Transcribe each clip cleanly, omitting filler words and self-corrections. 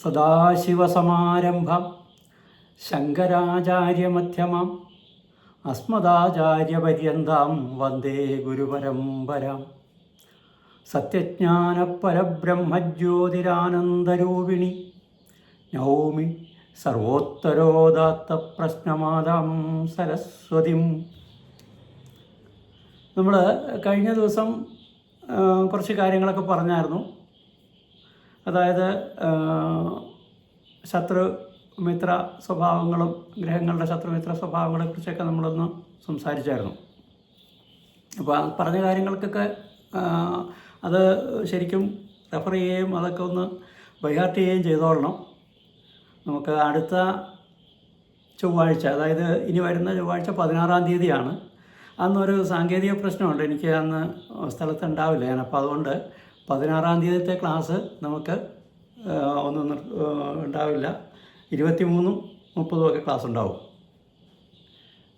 സദാശിവസമാരംഭം ശങ്കരാചാര്യമധ്യമം അസ്മദാചാര്യപര്യന്താം വന്ദേ ഗുരുപരമ്പരാം. സത്യജ്ഞാനപരബ്രഹ്മജ്യോതിരാനന്ദരൂപിണി നൗമി സർവോത്തരോദാത്തപ്രശ്നമാലാം സരസ്വതിം. നമ്മൾ കഴിഞ്ഞ ദിവസം കുറച്ച് കാര്യങ്ങളൊക്കെ പറഞ്ഞായിരുന്നു. അതായത് ശത്രുമിത്ര സ്വഭാവങ്ങളും ഗ്രഹങ്ങളുടെ ശത്രുമിത്ര സ്വഭാവങ്ങളെക്കുറിച്ചൊക്കെ നമ്മളൊന്ന് സംസാരിച്ചായിരുന്നു. അപ്പോൾ പറഞ്ഞ കാര്യങ്ങൾക്കൊക്കെ അത് ശരിക്കും റെഫർ ചെയ്യുകയും അതൊക്കെ ഒന്ന് ബൈഹാർട്ട് ചെയ്യുകയും ചെയ്തോളണം. നമുക്ക് അടുത്ത ചൊവ്വാഴ്ച, അതായത് ഇനി വരുന്ന ചൊവ്വാഴ്ച 16-ാം തീയതിയാണ്. അന്നൊരു സാങ്കേതിക പ്രശ്നമുണ്ട്, എനിക്ക് അന്ന് സ്ഥലത്തുണ്ടാവില്ല ഞാൻ. അപ്പോൾ അതുകൊണ്ട് 16-ാം തീയതിത്തെ ക്ലാസ് നമുക്ക് ഒന്നും ഉണ്ടാവില്ല. 23-ഉം 30-ഉം ഒക്കെ ക്ലാസ് ഉണ്ടാവും.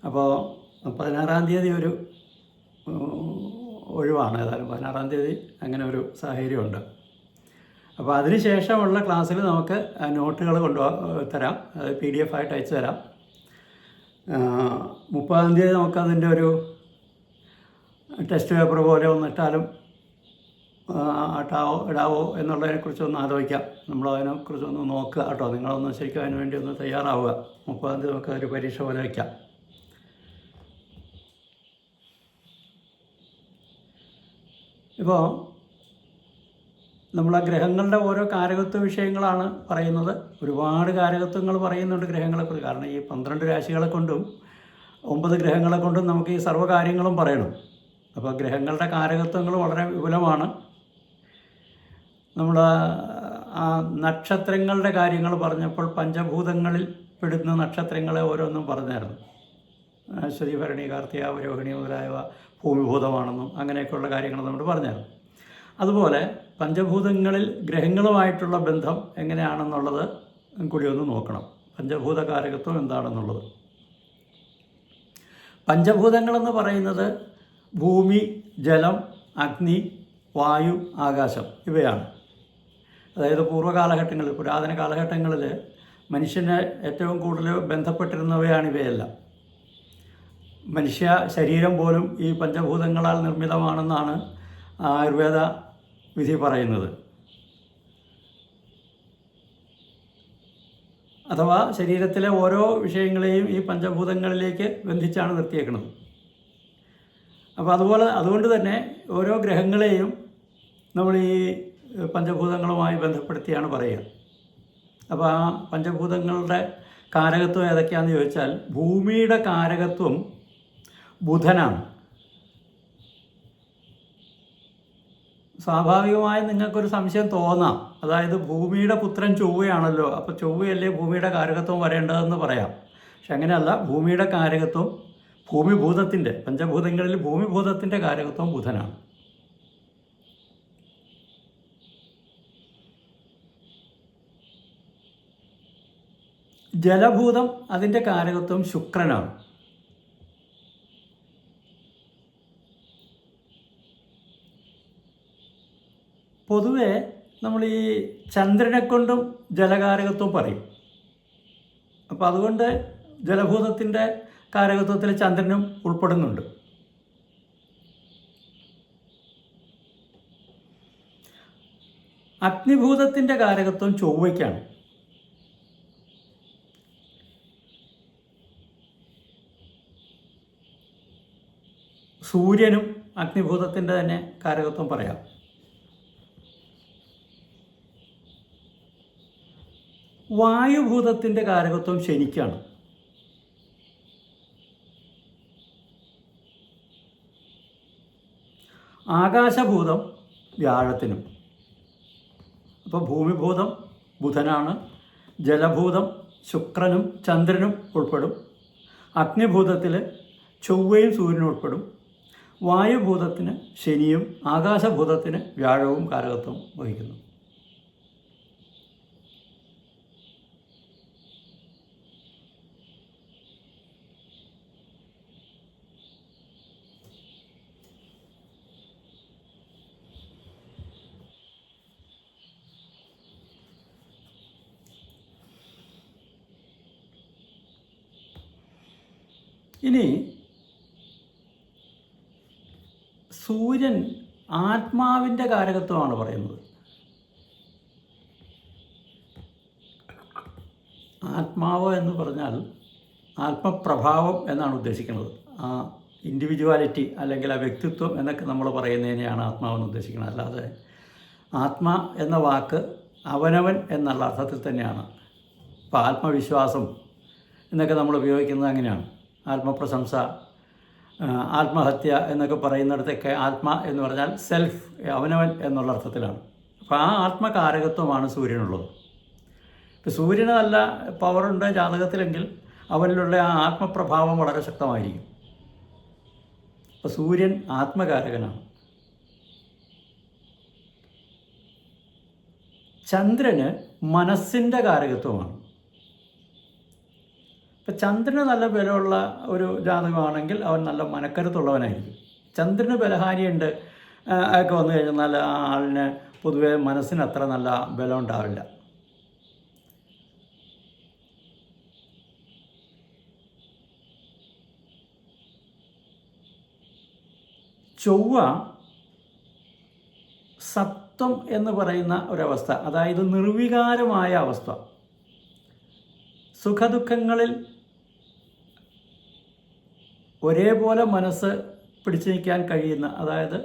അപ്പോൾ 16-ാം തീയതി ഒരു ഒഴിവാണ്. ഏതായാലും 16-ാം തീയതി അങ്ങനെ ഒരു സാഹചര്യമുണ്ട്. അപ്പോൾ അതിന് ശേഷമുള്ള ക്ലാസ്സിൽ നമുക്ക് നോട്ടുകൾ തരാം, അത് PDF ആയിട്ട് അയച്ചു തരാം. 30-ാം തീയതി നമുക്കതിൻ്റെ ഒരു ടെസ്റ്റ് പേപ്പർ പോലെ ഒന്നിട്ടാലും ഇടാവോ എന്നുള്ളതിനെക്കുറിച്ചൊന്ന് ആലോചിക്കാം. നമ്മളതിനെക്കുറിച്ചൊന്ന് നോക്കുക കേട്ടോ. നിങ്ങളൊന്ന് ശരിക്കും അതിന് വേണ്ടി ഒന്ന് തയ്യാറാവുക. 30-ാം തീയതി നമുക്ക് ഒരു പരീക്ഷ പോലെ വയ്ക്കാം. ഇപ്പോൾ നമ്മളെ ഗ്രഹങ്ങളുടെ ഓരോ കാരകത്വ വിഷയങ്ങളാണ് പറയുന്നത്. ഒരുപാട് കാരകത്വങ്ങൾ പറയുന്നുണ്ട് ഗ്രഹങ്ങളെക്കുറിച്ച്. കാരണം ഈ 12 രാശികളെ കൊണ്ടും 9 ഗ്രഹങ്ങളെ കൊണ്ടും നമുക്ക് ഈ സർവ്വകാര്യങ്ങളും പറയണം. അപ്പോൾ ഗ്രഹങ്ങളുടെ കാരകത്വങ്ങൾ വളരെ വിപുലമാണ്. നമ്മൾ ആ നക്ഷത്രങ്ങളുടെ കാര്യങ്ങൾ പറഞ്ഞപ്പോൾ പഞ്ചഭൂതങ്ങളിൽ പെടുന്ന നക്ഷത്രങ്ങളെ ഓരോന്നും പറഞ്ഞായിരുന്നു. അശ്വതി, ഭരണി, കാർത്തിക, രോഹിണി മുതലായവ ഭൂമിഭൂതമാണെന്നും അങ്ങനെയൊക്കെയുള്ള കാര്യങ്ങൾ നമ്മൾ പറഞ്ഞായിരുന്നു. അതുപോലെ പഞ്ചഭൂതങ്ങളിൽ ഗ്രഹങ്ങളുമായിട്ടുള്ള ബന്ധം എങ്ങനെയാണെന്നുള്ളത് കൂടി ഒന്ന് നോക്കണം. പഞ്ചഭൂത കാരകത്വം എന്താണെന്നുള്ളത്. പഞ്ചഭൂതങ്ങളെന്ന് പറയുന്നത് ഭൂമി, ജലം, അഗ്നി, വായു, ആകാശം ഇവയാണ്. അതായത് പൂർവ്വകാലഘട്ടങ്ങളിൽ, പുരാതന കാലഘട്ടങ്ങളിൽ മനുഷ്യനെ ഏറ്റവും കൂടുതൽ ബന്ധപ്പെട്ടിരുന്നവയാണ് ഇവയെല്ലാം. മനുഷ്യ ശരീരം പോലും ഈ പഞ്ചഭൂതങ്ങളാൽ നിർമ്മിതമാണെന്നാണ് ആയുർവേദ വിധി പറയുന്നത്. അഥവാ ശരീരത്തിലെ ഓരോ വിഷയങ്ങളെയും ഈ പഞ്ചഭൂതങ്ങളിലേക്ക് ബന്ധിച്ചാണ് നിർത്തിയേക്കുന്നത്. അപ്പോൾ അതുകൊണ്ട് തന്നെ ഓരോ ഗ്രഹങ്ങളെയും നമ്മൾ ഈ പഞ്ചഭൂതങ്ങളുമായി ബന്ധപ്പെടുത്തിയാണ് പറയുക. അപ്പോൾ ആ പഞ്ചഭൂതങ്ങളുടെ കാരകത്വം ഏതൊക്കെയാണെന്ന് ചോദിച്ചാൽ, ഭൂമിയുടെ കാരകത്വം ബുധനാണ്. സ്വാഭാവികമായും നിങ്ങൾക്കൊരു സംശയം തോന്നാം, അതായത് ഭൂമിയുടെ പുത്രൻ ചൊവ്വയാണല്ലോ, അപ്പോൾ ചൊവ്വയല്ലേ ഭൂമിയുടെ കാരകത്വം വരേണ്ടതെന്ന് പറയാം. പക്ഷെ അങ്ങനെയല്ല. ഭൂമിയുടെ കാരകത്വം ഭൂമിഭൂതത്തിൻ്റെ, പഞ്ചഭൂതങ്ങളിൽ ഭൂമിഭൂതത്തിൻ്റെ കാരകത്വം ബുധനാണ്. ജലഭൂതം, അതിൻ്റെ കാരകത്വം ശുക്രനാണ്. പൊതുവെ നമ്മൾ ഈ ചന്ദ്രനെ കൊണ്ടും ജലകാരകത്വം പറയും. അപ്പോൾ അതുകൊണ്ട് ജലഭൂതത്തിൻ്റെ കാരകത്വത്തിൽ ചന്ദ്രനും ഉൾപ്പെടുന്നുണ്ട്. അഗ്നിഭൂതത്തിൻ്റെ കാരകത്വം ചൊവ്വയ്ക്കാണ്. സൂര്യനും അഗ്നിഭൂതത്തിൻ്റെ തന്നെ കാരകത്വം പറയാം. വായുഭൂതത്തിൻ്റെ കാരകത്വം ശനിക്കാണ്. ആകാശഭൂതം വ്യാഴത്തിനും. അപ്പോൾ ഭൂമിഭൂതം ബുധനാണ്, ജലഭൂതം ശുക്രനും ചന്ദ്രനും ഉൾപ്പെടും, അഗ്നിഭൂതത്തിൽ ചൊവ്വയും സൂര്യനും ഉൾപ്പെടും, വായുഭൂതത്തിന് ശനിയും ആകാശഭൂതത്തിന് വ്യാഴവും കാരകത്വം വഹിക്കുന്നു. ഇനി സൂര്യൻ ആത്മാവിൻ്റെ കാരകത്വമാണ് പറയുന്നത്. ആത്മാവ് എന്ന് പറഞ്ഞാൽ ആത്മപ്രഭാവം എന്നാണ് ഉദ്ദേശിക്കുന്നത്. ആ ഇൻഡിവിജ്വാലിറ്റി അല്ലെങ്കിൽ ആ വ്യക്തിത്വം എന്നൊക്കെ നമ്മൾ പറയുന്നതിനെയാണ് ആത്മാവെന്ന് ഉദ്ദേശിക്കുന്നത്. അല്ലാതെ ആത്മ എന്ന വാക്ക് അവനവൻ എന്നുള്ള അർത്ഥത്തിൽ തന്നെയാണ്. ഇപ്പോൾ ആത്മവിശ്വാസം എന്നൊക്കെ നമ്മൾ ഉപയോഗിക്കുന്നത് അങ്ങനെയാണ്. ആത്മപ്രശംസ, ആത്മഹത്യ എന്നൊക്കെ പറയുന്നിടത്തൊക്കെ ആത്മ എന്ന് പറഞ്ഞാൽ സെൽഫ്, അവനവൻ എന്നുള്ള അർത്ഥത്തിലാണ്. അപ്പോൾ ആ ആത്മകാരകത്വമാണ് സൂര്യനുള്ളത്. ഇപ്പോൾ സൂര്യന് നല്ല പവറുണ്ട് ജാതകത്തിലെങ്കിൽ അവനിലുള്ള ആ ആത്മപ്രഭാവം വളരെ ശക്തമായിരിക്കും. അപ്പോൾ സൂര്യൻ ആത്മകാരകനാണ്. ചന്ദ്രന് മനസ്സിൻ്റെ കാരകത്വമാണ്. ഇപ്പം ചന്ദ്രന് നല്ല ബലമുള്ള ഒരു ജാതകമാണെങ്കിൽ അവൻ നല്ല മനക്കരുത്തുള്ളവനായിരിക്കും. ചന്ദ്രന് ബലഹാനിയുണ്ട് ഒക്കെ വന്നു കഴിഞ്ഞാൽ ആ ആളിന് പൊതുവെ മനസ്സിന് അത്ര നല്ല ബലം ഉണ്ടാവില്ല. ചൊവ്വ സത്വം എന്ന് പറയുന്ന ഒരവസ്ഥ, അതായത് നിർവികാരമായ അവസ്ഥ. സുഖദുഃഖങ്ങളിൽ ഒരേപോലെ മനസ്സ് പിടിച്ചു നിൽക്കാൻ കഴിയുന്ന, അതായത്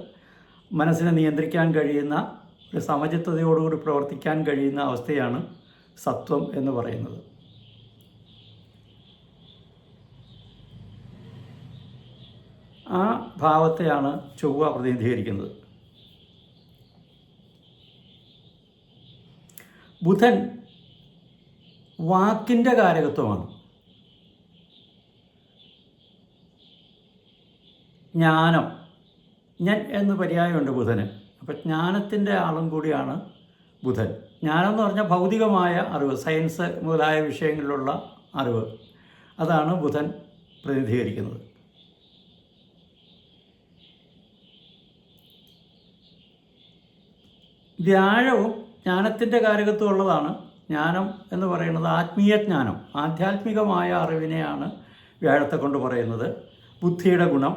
മനസ്സിനെ നിയന്ത്രിക്കാൻ കഴിയുന്ന, ഒരു സമചിത്തതയോടുകൂടി പ്രവർത്തിക്കാൻ കഴിയുന്ന അവസ്ഥയാണ് സത്വം എന്ന് പറയുന്നത്. ആ ഭാവത്തെയാണ് ചൊവ്വ പ്രതിനിധീകരിക്കുന്നത്. ബുധൻ വാക്കിൻ്റെ കാരകത്വമാണ്. ജ്ഞാനം, ഞാൻ എന്ന് പര്യായമുണ്ട് ബുധന്. അപ്പം ജ്ഞാനത്തിൻ്റെ ആളും കൂടിയാണ് ബുധൻ. ജ്ഞാനം എന്ന് പറഞ്ഞാൽ ഭൗതികമായ അറിവ്, സയൻസ് മുതലായ വിഷയങ്ങളിലുള്ള അറിവ്, അതാണ് ബുധൻ പ്രതിനിധീകരിക്കുന്നത്. വ്യാഴവും ജ്ഞാനത്തിൻ്റെ കാരകത്വം ഉള്ളതാണ്. ജ്ഞാനം എന്ന് പറയുന്നത് ആത്മീയ ജ്ഞാനം, ആധ്യാത്മികമായ അറിവിനെയാണ് വ്യാഴത്തെ കൊണ്ട് പറയുന്നത്. ബുദ്ധിയുടെ ഗുണം,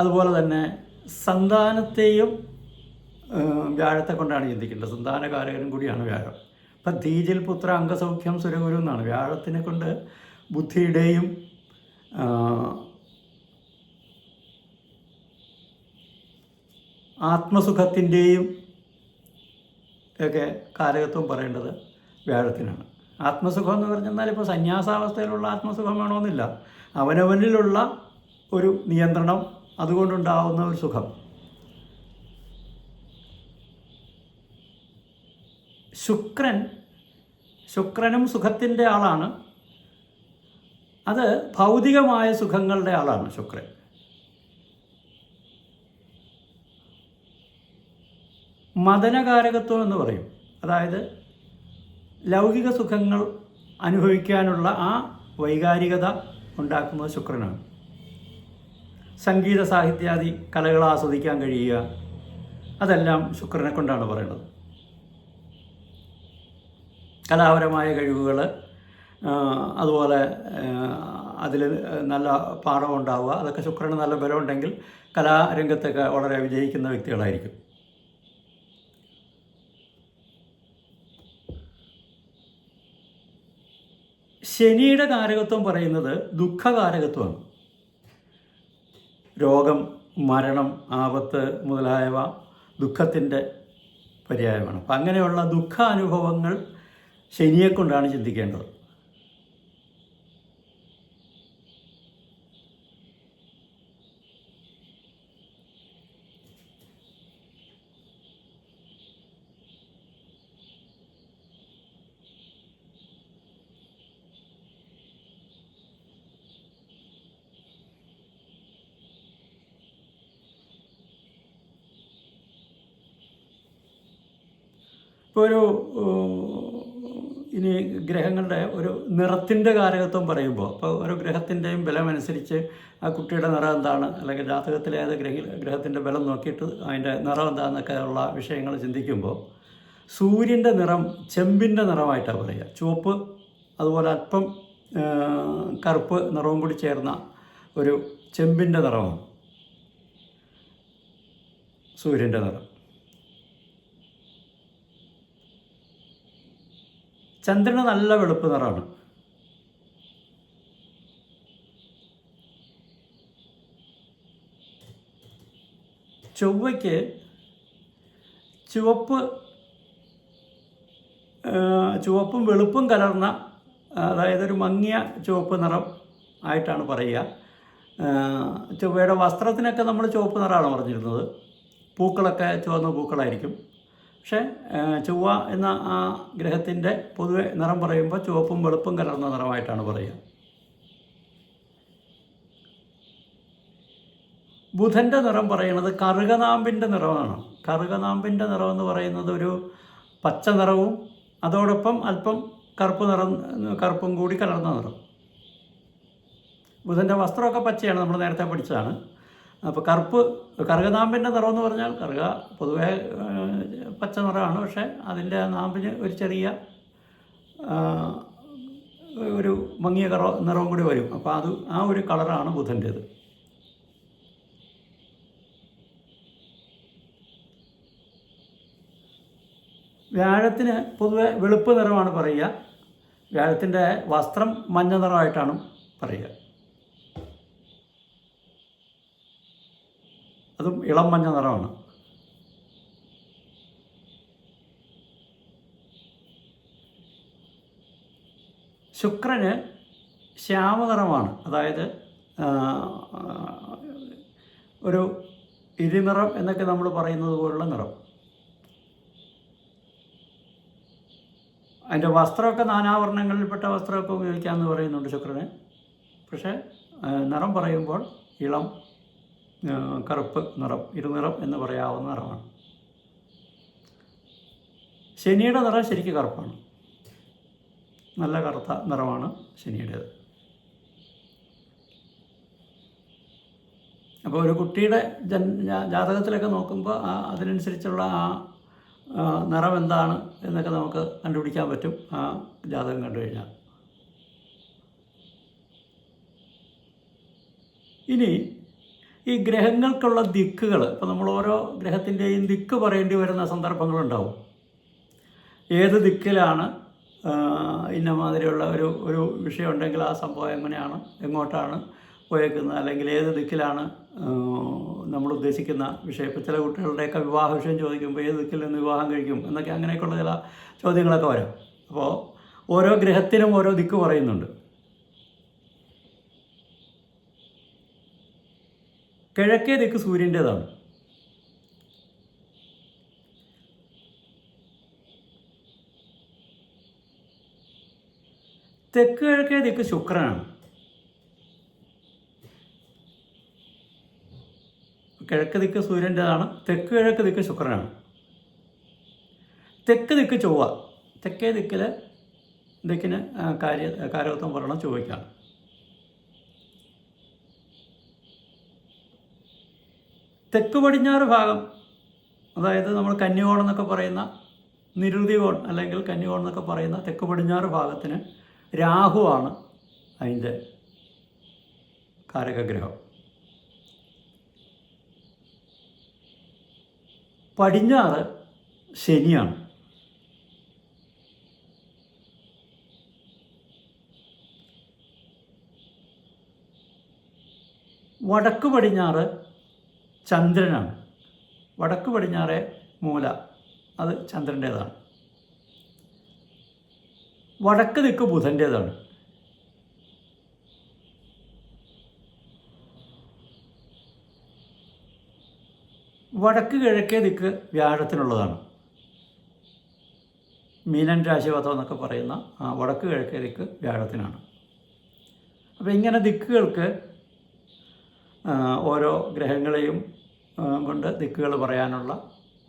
അതുപോലെ തന്നെ സന്താനത്തെയും വ്യാഴത്തെ കൊണ്ടാണ് ചിന്തിക്കേണ്ടത്. സന്താനകാരകനും കൂടിയാണ് വ്യാഴം. ഇപ്പം ധീജിൽ പുത്ര അംഗസൗഖ്യം സുരഗുരു എന്നാണ്. വ്യാഴത്തിനെ കൊണ്ട് ബുദ്ധിയുടെയും ആത്മസുഖത്തിൻ്റെയും ഒക്കെ കാരകത്വം പറയേണ്ടത് വ്യാഴത്തിനാണ്. ആത്മസുഖം എന്ന് പറഞ്ഞാൽ ഇപ്പോൾ സന്യാസാവസ്ഥയിലുള്ള ആത്മസുഖം വേണമെന്നില്ല. അവനവനിലുള്ള ഒരു നിയന്ത്രണം, അതുകൊണ്ടുണ്ടാവുന്ന ഒരു സുഖം. ശുക്രനും സുഖത്തിൻ്റെ ആളാണ്. അത് ഭൗതികമായ സുഖങ്ങളുടെ ആളാണ് ശുക്രൻ. മദനകാരകത്വം എന്ന് പറയും. അതായത് ലൗകിക സുഖങ്ങൾ അനുഭവിക്കാനുള്ള ആ വൈകാരികത ഉണ്ടാക്കുന്നത് ശുക്രനാണ്. സംഗീത സാഹിത്യാദി കലകൾ ആസ്വദിക്കാൻ കഴിയുക, അതെല്ലാം ശുക്രനെ കൊണ്ടാണ് പറയുന്നത്. കലാപരമായ കഴിവുകൾ, അതുപോലെ അതിൽ നല്ല പാഠം ഉണ്ടാവുക, അതൊക്കെ ശുക്രന് നല്ല ബലമുണ്ടെങ്കിൽ കലാരംഗത്തൊക്കെ വളരെ വിജയിക്കുന്ന വ്യക്തികളായിരിക്കും. ശനിയുടെ കാരകത്വം പറയുന്നത് ദുഃഖകാരകത്വമാണ്. രോഗം, മരണം, ആപത്ത് മുതലായവ ദുഃഖത്തിൻ്റെ പര്യായമാണ്. അപ്പം അങ്ങനെയുള്ള ദുഃഖാനുഭവങ്ങൾ ശനിയെക്കൊണ്ടാണ് ചിന്തിക്കേണ്ടത്. ഇപ്പോൾ ഒരു ഇനി ഗ്രഹങ്ങളുടെ ഒരു നിറത്തിൻ്റെ കാരകത്വം പറയുമ്പോൾ, അപ്പോൾ ഓരോ ഗ്രഹത്തിൻ്റെയും ബലമനുസരിച്ച് ആ കുട്ടിയുടെ നിറം എന്താണ്, അല്ലെങ്കിൽ ജാതകത്തിലെ ഏത് ഗ്രഹത്തിൻ്റെ ബലം നോക്കിയിട്ട് അതിൻ്റെ നിറം എന്താണെന്നൊക്കെ ഉള്ള വിഷയങ്ങൾ ചിന്തിക്കുമ്പോൾ സൂര്യൻ്റെ നിറം ചെമ്പിൻ്റെ നിറമായിട്ടാണ് പറയുക. ചുവപ്പ് അതുപോലെ അല്പം കറുപ്പ് നിറവും കൂടി ചേർന്ന ഒരു ചെമ്പിൻ്റെ നിറമാണ് സൂര്യൻ്റെ നിറം. ചന്ദ്രന് നല്ല വെളുപ്പ് നിറമാണ്. ചൊവ്വയ്ക്ക് ചുവപ്പും വെളുപ്പും കലർന്ന, അതായത് ഒരു മങ്ങിയ ചുവപ്പ് നിറം ആയിട്ടാണ് പറയുക. ചൊവ്വയുടെ വസ്ത്രത്തിനൊക്കെ നമ്മൾ ചുവപ്പ് നിറമാണ് പറഞ്ഞിരുന്നത്. പൂക്കളൊക്കെ ചുവന്ന പൂക്കളായിരിക്കും. പക്ഷേ ചൊവ്വ എന്ന ആ ഗ്രഹത്തിൻ്റെ പൊതുവെ നിറം പറയുമ്പോൾ ചുവപ്പും വെളുപ്പും കലർന്ന നിറമായിട്ടാണ് പറയുക. ബുധൻ്റെ നിറം പറയുന്നത് കറുകനാമ്പിൻ്റെ നിറമാണ്. കറുകനാമ്പിൻ്റെ നിറമെന്ന് പറയുന്നത് ഒരു പച്ച നിറവും അതോടൊപ്പം അല്പം കറുപ്പും കൂടി കലർന്ന നിറം. ബുധൻ്റെ വസ്ത്രമൊക്കെ പച്ചയാണ്, നമ്മൾ നേരത്തെ പഠിച്ചതാണ്. അപ്പോൾ കറുകനാമ്പിൻ്റെ നിറം എന്ന് പറഞ്ഞാൽ കറുക പൊതുവേ പച്ച നിറമാണ്, പക്ഷേ അതിൻ്റെ നാമ്പിന് ഒരു ചെറിയ ഒരു മങ്ങിയ നിറവും കൂടി വരും. അപ്പോൾ ആ ഒരു കളറാണ് ബുധൻ്റേത്. വ്യാഴത്തിന് പൊതുവെ വെളുപ്പ് നിറമാണ് പറയുക. വ്യാഴത്തിൻ്റെ വസ്ത്രം മഞ്ഞ നിറമായിട്ടാണ് പറയുക. അതും ഇളം മഞ്ഞ നിറമാണ്. ശുക്രന് ശ്യാമനിറമാണ്, അതായത് ഒരു ഇരുനിറം എന്നൊക്കെ നമ്മൾ പറയുന്നത് പോലുള്ള നിറം. അതിൻ്റെ വസ്ത്രമൊക്കെ നാനാവർണ്ണങ്ങളിൽപ്പെട്ട വസ്ത്രമൊക്കെ ഉപയോഗിക്കാമെന്ന് പറയുന്നുണ്ട് ശുക്രന്. പക്ഷേ നിറം പറയുമ്പോൾ ഇളം കറുപ്പ് നിറം, ഇരുനിറം എന്ന് പറയാവുന്ന നിറമാണ്. ശനിയുടെ നിറം ശരിക്കും കറുപ്പാണ്, നല്ല കറുത്ത നിറമാണ് ശനിയുടേത്. അപ്പോൾ ഒരു കുട്ടിയുടെ ജാതകത്തിലൊക്കെ നോക്കുമ്പോൾ അതിനനുസരിച്ചുള്ള ആ നിറം എന്താണ് എന്നൊക്കെ നമുക്ക് കണ്ടുപിടിക്കാൻ പറ്റും ആ ജാതകം കണ്ടു കഴിഞ്ഞാൽ. ഇനി ഈ ഗ്രഹങ്ങൾക്കുള്ള ദിക്കുകൾ, ഇപ്പോൾ നമ്മൾ ഓരോ ഗ്രഹത്തിൻ്റെയും ദിക്ക് പറയേണ്ടി വരുന്ന സന്ദർഭങ്ങളുണ്ടാവും. ഏത് ദിക്കിലാണ് ഇന്ന മാതിരിയുള്ള ഒരു വിഷയം ഉണ്ടെങ്കിൽ ആ സംഭവം എങ്ങനെയാണ്, എങ്ങോട്ടാണ് പോയേക്കുന്നത്, അല്ലെങ്കിൽ ഏത് ദിക്കിലാണ് നമ്മൾ ഉദ്ദേശിക്കുന്ന വിഷയം. ഇപ്പോൾ ചില കുട്ടികളുടെയൊക്കെ വിവാഹ വിഷയം ചോദിക്കുമ്പോൾ ഏത് ദിക്കിൽ നിന്ന് വിവാഹം കഴിക്കും എന്നൊക്കെ അങ്ങനെയൊക്കെയുള്ള ചില ചോദ്യങ്ങളൊക്കെ വരും. അപ്പോൾ ഓരോ ഗ്രഹത്തിനും ഓരോ ദിക്ക് പറയുന്നുണ്ട്. കിഴക്കേ ദിക്ക് സൂര്യൻ്റേതാണ്. തെക്ക് കിഴക്കേ ദിക്ക് ശുക്രനാണ്. കിഴക്ക് ദിക്ക് സൂര്യൻ്റേതാണ്, തെക്ക് കിഴക്ക് ദിക്ക് ശുക്രനാണ്. തെക്ക് ദിക്ക് ചൊവ്വ. തെക്കേ ദിക്കിന് കാരകത്വം പറയണം ചൊവ്വയ്ക്കാണ്. തെക്ക് പടിഞ്ഞാറ് ഭാഗം, അതായത് നമ്മൾ കന്നികോൺ എന്നൊക്കെ പറയുന്ന, നിരുതി കോൺ അല്ലെങ്കിൽ കന്നികോൺ എന്നൊക്കെ പറയുന്ന തെക്ക് പടിഞ്ഞാറ് ഭാഗത്തിന് രാഹുവാണ് അതിൻ്റെ കാരകഗ്രഹം. പടിഞ്ഞാറ് ശനിയാണ്. വടക്ക് പടിഞ്ഞാറ് ചന്ദ്രനാണ്. വടക്ക് പടിഞ്ഞാറെ മൂല അത് ചന്ദ്രൻ്റേതാണ്. വടക്ക് ദിക്ക് ബുധൻ്റേതാണ്. വടക്ക് കിഴക്കേ ദിക്ക് വ്യാഴത്തിനുള്ളതാണ്. മീനൻ രാശിപഥം എന്നൊക്കെ പറയുന്ന വടക്ക് കിഴക്കേ ദിക്ക് വ്യാഴത്തിനാണ്. അപ്പോൾ ഇങ്ങനെ ദിക്കുകൾക്ക് ഓരോ ഗ്രഹങ്ങളെയും കൊണ്ട് ദിക്കുകൾ പറയാനുള്ള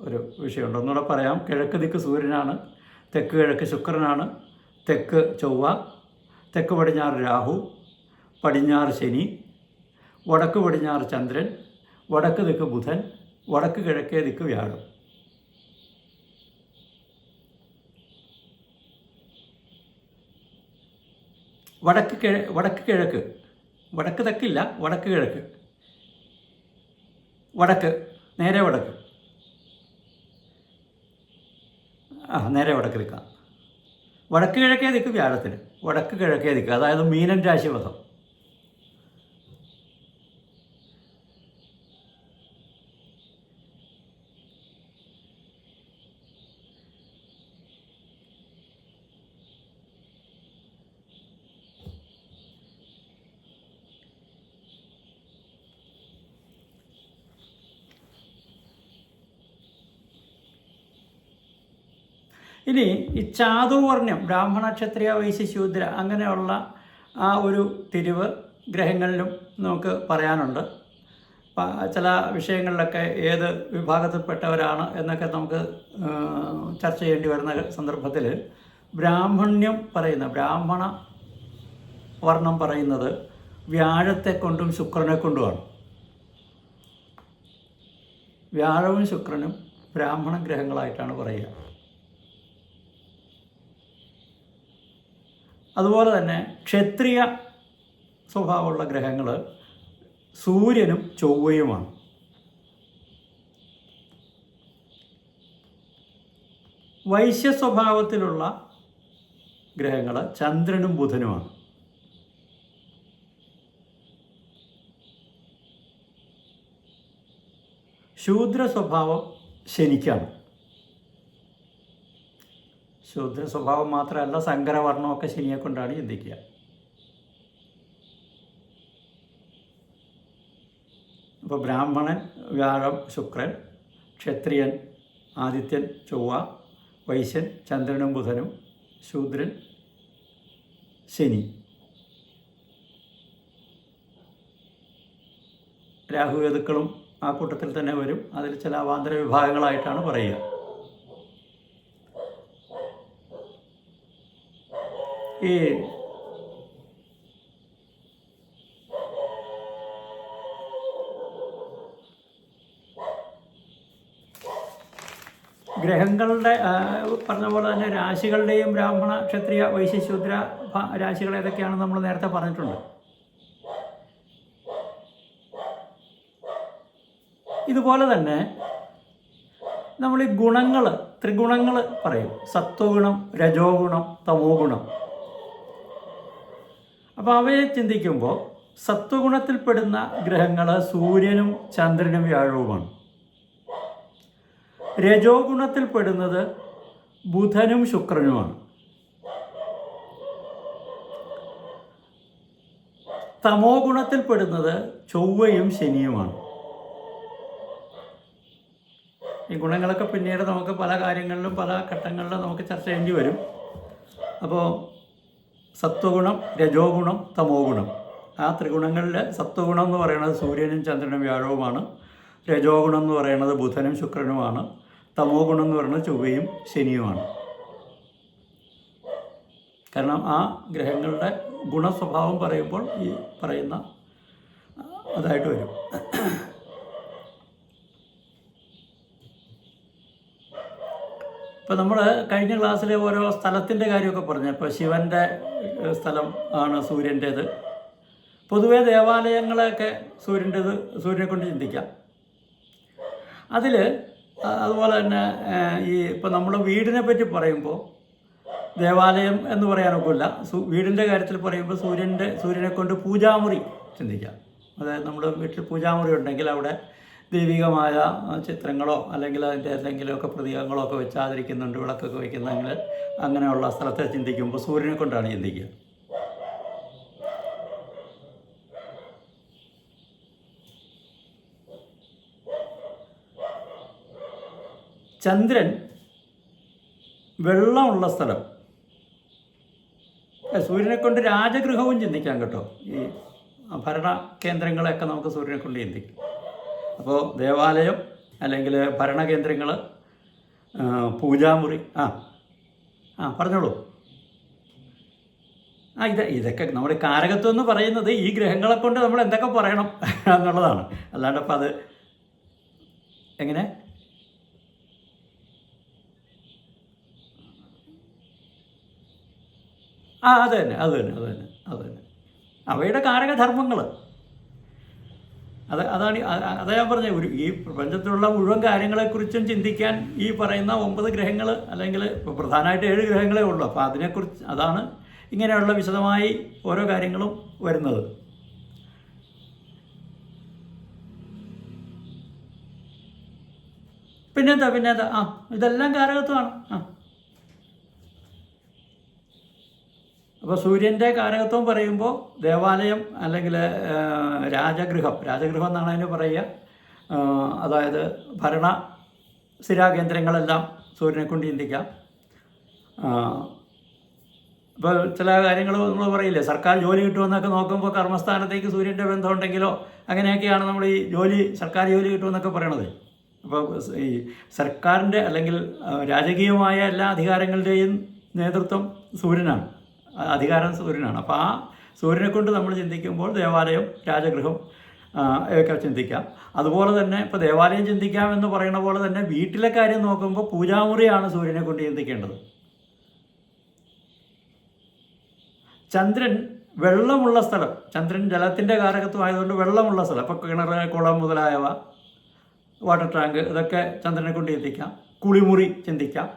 ഒരു വിഷയമുണ്ട്. ഒന്നുകൂടെ പറയാം. കിഴക്ക് ദിക്ക് സൂര്യനാണ്, തെക്ക് കിഴക്ക് ശുക്രനാണ്, തെക്ക് ചൊവ്വ, തെക്ക് പടിഞ്ഞാറ് രാഹു, പടിഞ്ഞാറ് ശനി, വടക്ക് പടിഞ്ഞാറ് ചന്ദ്രൻ, വടക്ക് ദിക്ക് ബുധൻ, വടക്ക് കിഴക്കേ ദിക്ക് വ്യാഴം. വടക്ക് കിഴക്ക്, വടക്ക് തെക്കില്ല, വടക്ക് കിഴക്ക്, വടക്ക്, നേരെ വടക്ക്, നേരെ വടക്ക് ദിക്കാം. വടക്ക് കിഴക്കേ ദിക്ക് വ്യാഴത്തിന്, വടക്ക് കിഴക്കേ ദിക്ക്, അതായത് മീനൻ രാശിപഥം. ഇനി ഈ ചാതുവർണ്ണ്യം, ബ്രാഹ്മണ, ക്ഷത്രിയ, വൈശ്യ, ശൂദ്ര അങ്ങനെയുള്ള ആ ഒരു തിരിവ് ഗ്രഹങ്ങളിലും നമുക്ക് പറയാനുണ്ട്. ചില വിഷയങ്ങളിലൊക്കെ ഏത് വിഭാഗത്തിൽപ്പെട്ടവരാണ് എന്നൊക്കെ നമുക്ക് ചർച്ച ചെയ്യേണ്ടി വരുന്ന സന്ദർഭത്തിൽ ബ്രാഹ്മണ്യം പറയുന്ന, ബ്രാഹ്മണ വർണ്ണം പറയുന്നത് വ്യാഴത്തെ കൊണ്ടും ശുക്രനെ കൊണ്ടുമാണ്. വ്യാഴവും ശുക്രനും ബ്രാഹ്മണ ഗ്രഹങ്ങളായിട്ടാണ് പറയുക. അതുപോലെ തന്നെ ക്ഷത്രിയ സ്വഭാവമുള്ള ഗ്രഹങ്ങൾ സൂര്യനും ചൊവ്വയുമാണ്. വൈശ്യ സ്വഭാവത്തിലുള്ള ഗ്രഹങ്ങൾ ചന്ദ്രനും ബുധനുമാണ്. ശൂദ്ര സ്വഭാവം ശനിക്കാണ്. ശൂദ്ര സ്വഭാവം മാത്രമല്ല, സങ്കരവർണ്ണമൊക്കെ ശനിയെ കൊണ്ടാണ് ചിന്തിക്കുക. അപ്പോൾ ബ്രാഹ്മണൻ വ്യാഴം ശുക്രൻ, ക്ഷത്രിയൻ ആദിത്യൻ ചൊവ്വ, വൈശ്യൻ ചന്ദ്രനും ബുധനും, ശൂദ്രൻ ശനി. രാഹുകേതുക്കളും ആ കൂട്ടത്തിൽ തന്നെ വരും. അതിൽ ചില അവാന്തര വിഭാഗങ്ങളായിട്ടാണ് പറയുക. ഈ ഗ്രഹങ്ങളുടെ പറഞ്ഞ പോലെ തന്നെ രാശികളുടെയും ബ്രാഹ്മണ, ക്ഷത്രിയ, വൈശ്യ, ശൂദ്ര രാശികൾ ഏതൊക്കെയാണെന്ന് നമ്മൾ നേരത്തെ പറഞ്ഞിട്ടുണ്ട്. ഇതുപോലെ തന്നെ നമ്മൾ ഈ ഗുണങ്ങൾ, ത്രിഗുണങ്ങൾ പറയും. സത്വഗുണം, രജോ ഗുണം, തമോ ഗുണം. അപ്പോൾ അവയെ ചിന്തിക്കുമ്പോൾ സത്വഗുണത്തിൽപ്പെടുന്ന ഗ്രഹങ്ങൾ സൂര്യനും ചന്ദ്രനും വ്യാഴവുമാണ്. രജോ ഗുണത്തിൽപ്പെടുന്നത് ബുധനും ശുക്രനുമാണ്. തമോ ഗുണത്തിൽപ്പെടുന്നത് ചൊവ്വയും ശനിയുമാണ്. ഈ ഗുണങ്ങളൊക്കെ പിന്നീട് നമുക്ക് പല കാര്യങ്ങളിലും പല ഘട്ടങ്ങളിലും നമുക്ക് ചർച്ച ചെയ്യേണ്ടി വരും. അപ്പോൾ സത്വഗുണം, രജോ ഗുണം, തമോ ഗുണം, ആ ത്രിഗുണങ്ങളിൽ സത്വഗുണം എന്ന് പറയുന്നത് സൂര്യനും ചന്ദ്രനും വ്യാഴവുമാണ്. രജോ ഗുണം എന്ന് പറയുന്നത് ബുധനും ശുക്രനുമാണ്. തമോ ഗുണം എന്ന് പറയുന്നത് ചൊവ്വയും ശനിയുമാണ്. കാരണം ആ ഗ്രഹങ്ങളുടെ ഗുണസ്വഭാവം പറയുമ്പോൾ ഈ പറയുന്ന അതായിട്ട് വരും. ഇപ്പോൾ നമ്മൾ കഴിഞ്ഞ ക്ലാസ്സിൽ ഓരോ സ്ഥലത്തിൻ്റെ കാര്യമൊക്കെ പറഞ്ഞു. ഇപ്പോൾ ശിവൻ്റെ സ്ഥലം ആണ് സൂര്യൻ്റേത്. പൊതുവേ ദേവാലയങ്ങളൊക്കെ സൂര്യനെ കൊണ്ട് ചിന്തിക്കാം. അതിൽ അതുപോലെ തന്നെ ഈ ഇപ്പോൾ നമ്മൾ വീടിനെ പറ്റി പറയുമ്പോൾ ദേവാലയം എന്ന് പറയാനൊക്കില്ല. വീടിൻ്റെ കാര്യത്തിൽ പറയുമ്പോൾ സൂര്യനെ കൊണ്ട് പൂജാമുറി ചിന്തിക്കാം. അതായത് നമ്മൾ വീട്ടിൽ പൂജാമുറി ഉണ്ടെങ്കിൽ അവിടെ ദൈവികമായ ചിത്രങ്ങളോ അല്ലെങ്കിൽ അതിൻ്റെ എന്തെങ്കിലുമൊക്കെ പ്രതീകങ്ങളോ ഒക്കെ വെച്ച് ആദരിക്കുന്നുണ്ട്, വിളക്കൊക്കെ വയ്ക്കുന്നെങ്കിൽ അങ്ങനെയുള്ള സ്ഥലത്തെ ചിന്തിക്കുമ്പോൾ സൂര്യനെ കൊണ്ടാണ് ചിന്തിക്കുക. ചന്ദ്രൻ വെള്ളമുള്ള സ്ഥലം, സൂര്യനെ കൊണ്ട് രാജഗൃഹവും ചിന്തിക്കാം കേട്ടോ. ഈ ഭരണ കേന്ദ്രങ്ങളെയൊക്കെ നമുക്ക് സൂര്യനെ കൊണ്ട് ചിന്തിക്കും. അപ്പോൾ ദേവാലയം അല്ലെങ്കിൽ ഭരണകേന്ദ്രങ്ങൾ, പൂജാമുറി. പറഞ്ഞോളൂ. ഇതൊക്കെ നമ്മുടെ കാരകത്വം എന്ന് പറയുന്നത് ഈ ഗ്രഹങ്ങളെ കൊണ്ട് നമ്മൾ എന്തൊക്കെ പറയണം എന്നുള്ളതാണ്. അല്ലാണ്ട് അപ്പം അത് എങ്ങനെ അത് തന്നെ അത് തന്നെ അത് തന്നെ അത് തന്നെ അവയുടെ കാരകധർമ്മങ്ങൾ. അതാണ് അതാ ഞാൻ പറഞ്ഞത്. ഈ പ്രപഞ്ചത്തിലുള്ള മുഴുവൻ കാര്യങ്ങളെക്കുറിച്ചും ചിന്തിക്കാൻ ഈ പറയുന്ന 9 ഗ്രഹങ്ങൾ, അല്ലെങ്കിൽ ഇപ്പോൾ പ്രധാനമായിട്ട് 7 ഗ്രഹങ്ങളേ ഉള്ളൂ. അപ്പോൾ അതിനെക്കുറിച്ച് അതാണ് ഇങ്ങനെയുള്ള വിശദമായി ഓരോ കാര്യങ്ങളും വരുന്നത്. പിന്നെന്താ ഇതെല്ലാം കാരകത്വമാണ്. അപ്പോൾ സൂര്യൻ്റെ കാരകത്വം പറയുമ്പോൾ ദേവാലയം അല്ലെങ്കിൽ രാജഗൃഹം എന്നാണ് അതിന് പറയുക. അതായത് ഭരണ സ്ഥിരാകേന്ദ്രങ്ങളെല്ലാം സൂര്യനെ കൊണ്ട് ചിന്തിക്കാം. ഇപ്പോൾ ചില കാര്യങ്ങൾ നമ്മൾ പറയില്ലേ, സർക്കാർ ജോലി കിട്ടുമെന്നൊക്കെ നോക്കുമ്പോൾ കർമ്മസ്ഥാനത്തേക്ക് സൂര്യൻ്റെ ബന്ധമുണ്ടെങ്കിലോ അങ്ങനെയൊക്കെയാണ് നമ്മൾ ഈ സർക്കാർ ജോലി കിട്ടുമെന്നൊക്കെ പറയണത്. അപ്പോൾ ഈ സർക്കാരിൻ്റെ അല്ലെങ്കിൽ രാജകീയമായ എല്ലാ അധികാരങ്ങളുടെയും നേതൃത്വം സൂര്യനാണ്, അധികാരം സൂര്യനാണ്. അപ്പോൾ ആ സൂര്യനെ കൊണ്ട് നമ്മൾ ചിന്തിക്കുമ്പോൾ ദേവാലയം, രാജഗൃഹം ഒക്കെ ചിന്തിക്കാം. അതുപോലെ തന്നെ ഇപ്പോൾ ദേവാലയം ചിന്തിക്കാം എന്ന് പറയുന്ന പോലെ തന്നെ വീട്ടിലെ കാര്യം നോക്കുമ്പോൾ പൂജാമുറിയാണ് സൂര്യനെ കൊണ്ട് ചിന്തിക്കേണ്ടത്. ചന്ദ്രൻ വെള്ളമുള്ള സ്ഥലം, ചന്ദ്രൻ ജലത്തിൻ്റെ കാരകത്വമായതുകൊണ്ട് വെള്ളമുള്ള സ്ഥലം, ഇപ്പോൾ കിണർ, കുളം മുതലായവ, വാട്ടർ ടാങ്ക്, ഇതൊക്കെ ചന്ദ്രനെ കൊണ്ട് ചിന്തിക്കാം. കുളിമുറി ചിന്തിക്കാം.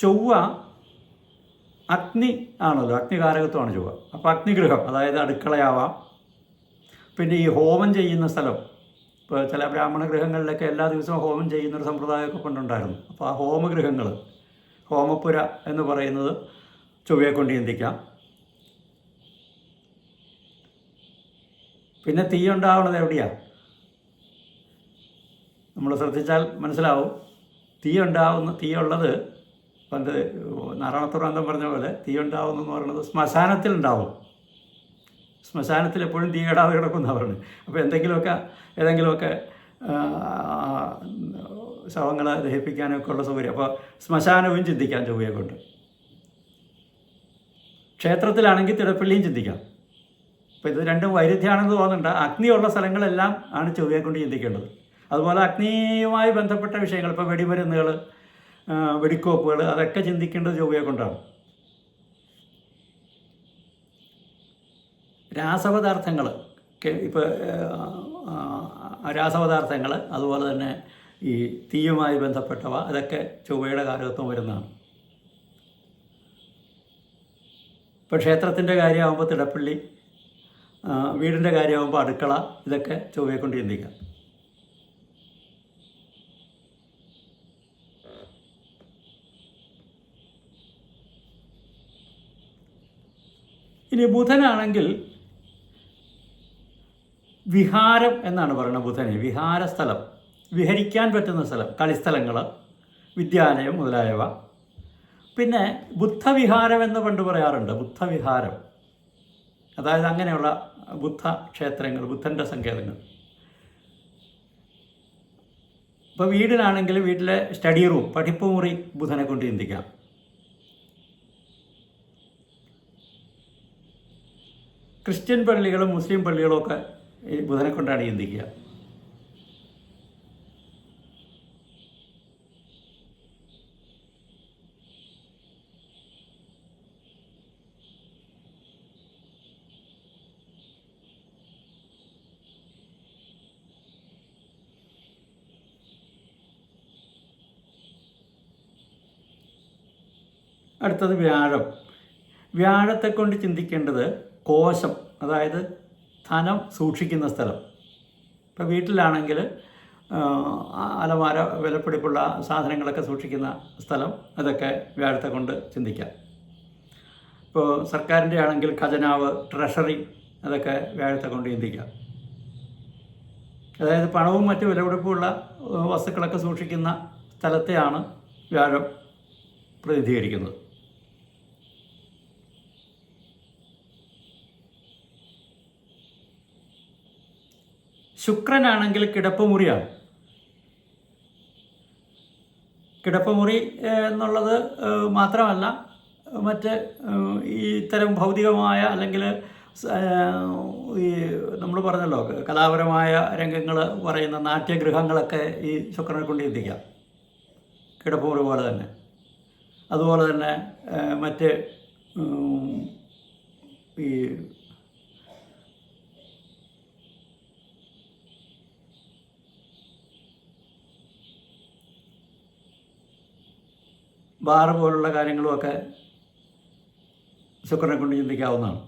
ചൊവ്വ അഗ്നി ആണല്ലോ, അഗ്നികാരകത്വമാണ് ചൊവ്വ. അപ്പോൾ അഗ്നിഗൃഹം, അതായത് അടുക്കളയാവാം. പിന്നെ ഈ ഹോമം ചെയ്യുന്ന സ്ഥലം, ഇപ്പോൾ ചില ബ്രാഹ്മണ ഗൃഹങ്ങളിലൊക്കെ എല്ലാ ദിവസവും ഹോമം ചെയ്യുന്നൊരു സമ്പ്രദായമൊക്കെ പണ്ടുണ്ടായിരുന്നു. അപ്പോൾ ആ ഹോമഗൃഹങ്ങൾ, ഹോമപുര എന്ന് പറയുന്നത് ചൊവ്വയെ കൊണ്ട് ചിന്തിക്കാം. പിന്നെ തീ ഉണ്ടാവുന്നത് എവിടെയാണ്? നമ്മൾ ശ്രദ്ധിച്ചാൽ മനസ്സിലാവും. തീയുള്ളത് പണ്ട് നാരായണത്തുറാന്തം പറഞ്ഞ പോലെ തീ ഉണ്ടാവുന്നെന്ന് പറയുന്നത് ശ്മശാനത്തിലുണ്ടാവും. ശ്മശാനത്തിൽ എപ്പോഴും തീ കെടാതെ കിടക്കുമെന്നാണ് പറയുന്നത്. അപ്പോൾ ഏതെങ്കിലുമൊക്കെ ശവങ്ങളെ ദഹിപ്പിക്കാനൊക്കെ ഉള്ള സൗകര്യം. അപ്പോൾ ശ്മശാനവും ചിന്തിക്കാം ചൊവ്വയെ കൊണ്ട്. ക്ഷേത്രത്തിലാണെങ്കിൽ തിടപ്പള്ളിയും ചിന്തിക്കാം. അപ്പോൾ ഇത് രണ്ടും വൈരുദ്ധ്യമാണെന്ന് തോന്നുന്നുണ്ട്. അഗ്നിയുള്ള സ്ഥലങ്ങളെല്ലാം ആണ് ചൊവ്വയെ കൊണ്ട് ചിന്തിക്കേണ്ടത്. അതുപോലെ അഗ്നിയുമായി ബന്ധപ്പെട്ട വിഷയങ്ങൾ, ഇപ്പോൾ വെടിമരുന്നുകൾ, വെടിക്കോപ്പുകൾ, അതൊക്കെ ചിന്തിക്കേണ്ടത് ചൊവ്വയെ കൊണ്ടാണ്. രാസപദാർത്ഥങ്ങൾ, ഇപ്പോൾ രാസപദാർത്ഥങ്ങൾ, അതുപോലെ തന്നെ ഈ തീയുമായി ബന്ധപ്പെട്ടവ, അതൊക്കെ ചൊവ്വയുടെ കാരകത്വം വരുന്നതാണ്. ഇപ്പോൾ ക്ഷേത്രത്തിൻ്റെ കാര്യമാകുമ്പോൾ തിടപ്പള്ളി, വീടിൻ്റെ കാര്യമാകുമ്പോൾ അടുക്കള, ഇതൊക്കെ ചൊവ്വയെ കൊണ്ട് ചിന്തിക്കാം. ഇനി ബുധനാണെങ്കിൽ വിഹാരം എന്നാണ് പറയുന്നത്. ബുധനെ വിഹാരസ്ഥലം, വിഹരിക്കാൻ പറ്റുന്ന സ്ഥലം, കളിസ്ഥലങ്ങൾ, വിദ്യാലയം മുതലായവ. പിന്നെ ബുദ്ധവിഹാരം എന്ന് പണ്ട് പറയാറുണ്ട്. ബുദ്ധവിഹാരം, അതായത് അങ്ങനെയുള്ള ബുദ്ധ ക്ഷേത്രങ്ങൾ, ബുദ്ധൻ്റെ സങ്കേതങ്ങൾ. ഇപ്പോൾ വീടിനാണെങ്കിൽ വീട്ടിലെ സ്റ്റഡി റൂം, പഠിപ്പുമുറി ബുധനെ കൊണ്ട് ചിന്തിക്കാം. ക്രിസ്ത്യൻ പള്ളികളും മുസ്ലിം പള്ളികളും ഒക്കെ ഈ ബുധനെ കൊണ്ടാണ് ചിന്തിക്കുക. അടുത്തത് വ്യാഴം. വ്യാഴത്തെ കൊണ്ട് ചിന്തിക്കേണ്ടത് കോശം, അതായത് ധനം സൂക്ഷിക്കുന്ന സ്ഥലം. ഇപ്പോൾ വീട്ടിലാണെങ്കിൽ അലമാര, വിലപിടിപ്പുള്ള സാധനങ്ങളൊക്കെ സൂക്ഷിക്കുന്ന സ്ഥലം, അതൊക്കെ വ്യാഴത്തെ കൊണ്ട് ചിന്തിക്കാം. ഇപ്പോൾ സർക്കാരിൻ്റെ ആണെങ്കിൽ ഖജനാവ്, ട്രഷറി, അതൊക്കെ വ്യാഴത്തെ കൊണ്ട് ചിന്തിക്കാം. അതായത് പണവും മറ്റ് വിലപിടിപ്പുള്ള വസ്തുക്കളൊക്കെ സൂക്ഷിക്കുന്ന സ്ഥലത്തെയാണ് വ്യാഴം പ്രതിനിധീകരിക്കുന്നത്. ശുക്രനാണെങ്കിൽ കിടപ്പുമുറിയാണ്. കിടപ്പുമുറി എന്നുള്ളത് മാത്രമല്ല, മറ്റ് ഈ ഇത്തരം ഭൗതികമായ അല്ലെങ്കിൽ ഈ നമ്മൾ പറഞ്ഞല്ലോ കലാപരമായ രംഗങ്ങൾ പറയുന്ന നാട്യഗൃഹങ്ങളൊക്കെ ഈ ശുക്രനെ കൊണ്ട് ചിന്തിക്കാം, കിടപ്പുമുറി പോലെ തന്നെ. അതുപോലെ തന്നെ മറ്റ് ഈ ബാറ് പോലുള്ള കാര്യങ്ങളുമൊക്കെ ശുക്രനെ കൊണ്ട് ചിന്തിക്കാവുന്നതാണ്.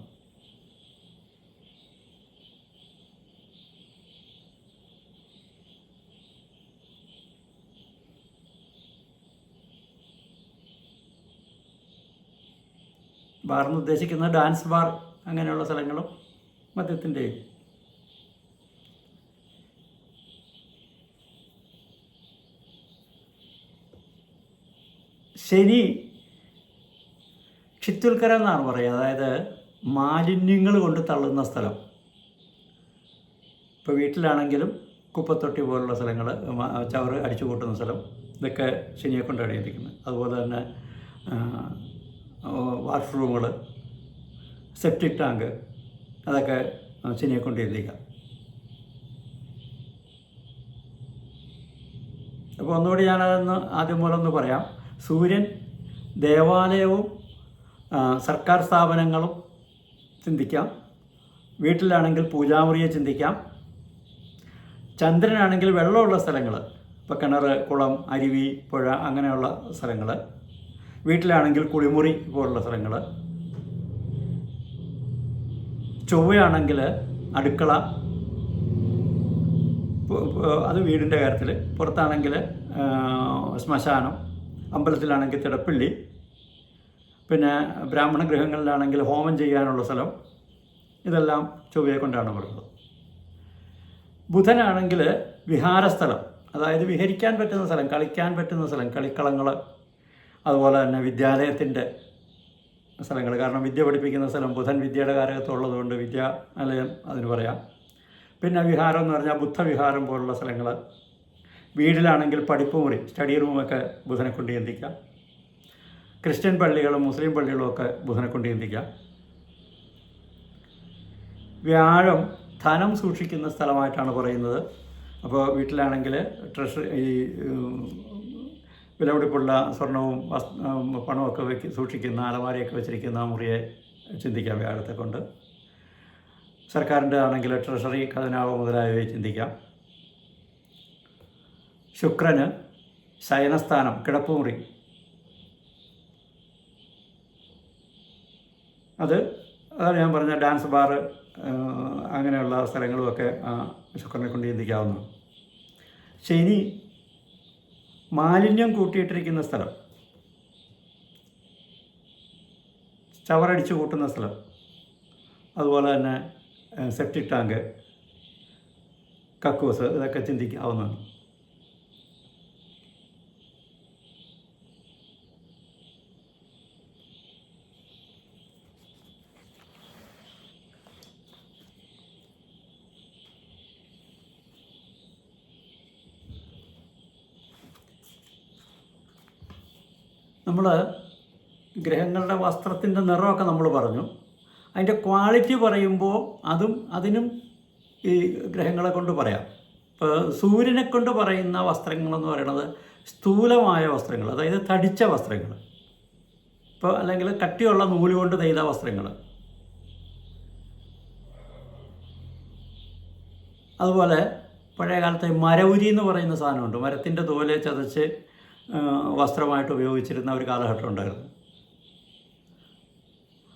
ബാറെന്ന് ഉദ്ദേശിക്കുന്നത് ഡാൻസ് ബാർ അങ്ങനെയുള്ള സ്ഥലങ്ങളും മദ്യത്തിൻ്റെയും. ശനി ക്ഷിത്തുൽക്കര എന്നാണ് പറയുക, അതായത് മാലിന്യങ്ങൾ കൊണ്ട് തള്ളുന്ന സ്ഥലം. ഇപ്പോൾ വീട്ടിലാണെങ്കിലും കുപ്പത്തൊട്ടി പോലുള്ള സ്ഥലങ്ങൾ, ചവറ് അടിച്ചു കൂട്ടുന്ന സ്ഥലം, ഇതൊക്കെ ശനിയെ കൊണ്ടാണ് എഴുതിക്കുന്നത്. അതുപോലെ തന്നെ വാഷ്റൂമുകൾ, സെപ്റ്റിക് ടാങ്ക്, അതൊക്കെ ശനിയെ കൊണ്ട് എഴുതിക്കാം. അപ്പോൾ ഒന്നുകൂടി ഞാനതൊന്ന് ആദ്യം പോലെ ഒന്ന് പറയാം. സൂര്യൻ ദേവാലയവും സർക്കാർ സ്ഥാപനങ്ങളും ചിന്തിക്കാം. വീട്ടിലാണെങ്കിൽ പൂജാമുറിയെ ചിന്തിക്കാം. ചന്ദ്രനാണെങ്കിൽ വെള്ളമുള്ള സ്ഥലങ്ങൾ, ഇപ്പോൾ കിണർ, കുളം, അരുവി, പുഴ അങ്ങനെയുള്ള സ്ഥലങ്ങൾ. വീട്ടിലാണെങ്കിൽ കുളിമുറി പോലുള്ള സ്ഥലങ്ങൾ. ചൊവ്വയാണെങ്കിൽ അടുക്കള, അത് വീടിൻ്റെ കാര്യത്തിൽ. പുറത്താണെങ്കിൽ ശ്മശാനം, അമ്പലത്തിലാണെങ്കിൽ തിടപ്പള്ളി, പിന്നെ ബ്രാഹ്മണ ഗൃഹങ്ങളിലാണെങ്കിൽ ഹോമം ചെയ്യാനുള്ള സ്ഥലം. ഇതെല്ലാം ചൊവ്വയെ കൊണ്ടാണ് പറയുന്നത്. ബുധനാണെങ്കിൽ വിഹാരസ്ഥലം, അതായത് വിഹരിക്കാൻ പറ്റുന്ന സ്ഥലം, കളിക്കാൻ പറ്റുന്ന സ്ഥലം, കളിക്കളങ്ങൾ. അതുപോലെ തന്നെ വിദ്യാലയത്തിൻ്റെ സ്ഥലങ്ങൾ, കാരണം വിദ്യ പഠിപ്പിക്കുന്ന സ്ഥലം ബുധൻ വിദ്യയുടെ കാരകത്തുള്ളതുകൊണ്ട് വിദ്യാലയം അതിന് പറയാം. പിന്നെ വിഹാരം എന്ന് പറഞ്ഞാൽ ബുദ്ധവിഹാരം പോലുള്ള സ്ഥലങ്ങൾ. വീട്ടിലാണെങ്കിൽ പഠിപ്പുമുറി, സ്റ്റഡി റൂമൊക്കെ ബുധനെ കൊണ്ട് ചിന്തിക്കാം. ക്രിസ്ത്യൻ പള്ളികളും മുസ്ലിം പള്ളികളും ഒക്കെ ബുധനെ കൊണ്ട് ചിന്തിക്കാം. വ്യാഴം ധനം സൂക്ഷിക്കുന്ന സ്ഥലമായിട്ടാണ് പറയുന്നത്. അപ്പോൾ വീട്ടിലാണെങ്കിൽ ഈ വിലപിടിപ്പുള്ള സ്വർണവും പണമൊക്കെ സൂക്ഷിക്കുന്ന അലമാരയൊക്കെ വെച്ചിരിക്കുന്ന മുറിയെ ചിന്തിക്കാം വ്യാഴത്തെ കൊണ്ട്. സർക്കാരിൻ്റെ ആണെങ്കിൽ ട്രഷറി, ഖജനാവ് മുതലായവയെ ചിന്തിക്കാം. ശുക്രന് ശയനസ്ഥാനം, കിടപ്പുമുറി, അതാണ് ഞാൻ പറഞ്ഞ ഡാൻസ് ബാർ അങ്ങനെയുള്ള സ്ഥലങ്ങളുമൊക്കെ ശുക്രനെ കൊണ്ട് ചിന്തിക്കാവുന്നതാണ്. ശനി മാലിന്യം കൂട്ടിയിട്ടിരിക്കുന്ന സ്ഥലം, ചവറടിച്ച് കൂട്ടുന്ന സ്ഥലം, അതുപോലെ തന്നെ സെപ്റ്റിക് ടാങ്ക്, കക്കൂസ്, ഇതൊക്കെ ചിന്തിക്കാവുന്നതാണ്. നമ്മൾ ഗ്രഹങ്ങളുടെ വസ്ത്രത്തിൻ്റെ നിറമൊക്കെ നമ്മൾ പറഞ്ഞു. അതിൻ്റെ ക്വാളിറ്റി പറയുമ്പോൾ അതിനും ഈ ഗ്രഹങ്ങളെ കൊണ്ട് പറയാം. ഇപ്പോൾ സൂര്യനെ കൊണ്ട് പറയുന്ന വസ്ത്രങ്ങളെന്ന് പറയുന്നത് സ്ഥൂലമായ വസ്ത്രങ്ങൾ, അതായത് തടിച്ച വസ്ത്രങ്ങൾ, ഇപ്പോൾ അല്ലെങ്കിൽ കട്ടിയുള്ള നൂല് കൊണ്ട് നെയ്ത വസ്ത്രങ്ങൾ. അതുപോലെ പഴയ കാലത്തെ മരവുരി എന്ന് പറയുന്ന സാധനമുണ്ട്. മരത്തിൻ്റെ തോല് ചതച്ച് വസ്ത്രമായിട്ട് ഉപയോഗിച്ചിരുന്ന ഒരു കാലഘട്ടം ഉണ്ടായിരുന്നു.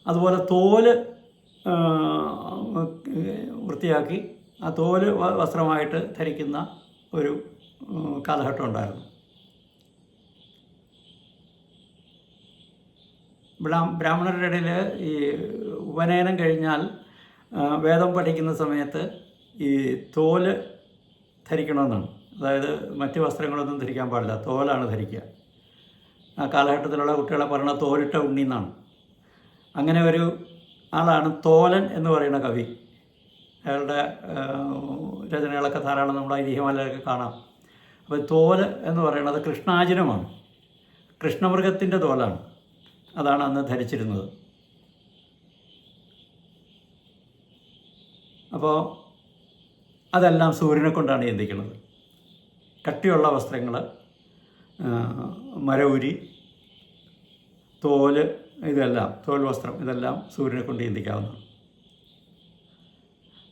അതുപോലെ തോല് വൃത്തിയാക്കി ആ തോല് വസ്ത്രമായിട്ട് ധരിക്കുന്ന ഒരു കാലഘട്ടം ഉണ്ടായിരുന്നു. ബ്രാഹ്മണരുടെ ഇടയിൽ ഈ ഉപനയനം കഴിഞ്ഞാൽ വേദം പഠിക്കുന്ന സമയത്ത് ഈ തോല് ധരിക്കണമെന്നാണ്. അതായത് മറ്റ് വസ്ത്രങ്ങളൊന്നും ധരിക്കാൻ പാടില്ല, തോലാണ് ധരിക്കുക. ആ കാലഘട്ടത്തിലുള്ള കുട്ടികളെ പറഞ്ഞ തോലിട്ട ഉണ്ണി എന്നാണ്. അങ്ങനെ ഒരു ആളാണ് തോലൻ എന്ന് പറയുന്ന കവി. അയാളുടെ രചനകളൊക്കെ ധാരാളം നമ്മുടെ ഐതിഹ്യമാലയൊക്കെ കാണാം. അപ്പോൾ തോല് എന്ന് പറയുന്നത് കൃഷ്ണാജിനമാണ്, കൃഷ്ണമൃഗത്തിൻ്റെ തോലാണ്. അതാണ് അന്ന് ധരിച്ചിരുന്നത്. അപ്പോൾ അതെല്ലാം സൂര്യനെ കൊണ്ടാണ് ചിന്തിക്കുന്നത്. കട്ടിയുള്ള വസ്ത്രങ്ങൾ, മരവുരി, തോല്, ഇതെല്ലാം തോൽ വസ്ത്രം, ഇതെല്ലാം സൂര്യനെ കൊണ്ട് ചിന്തിക്കാവുന്നതാണ്.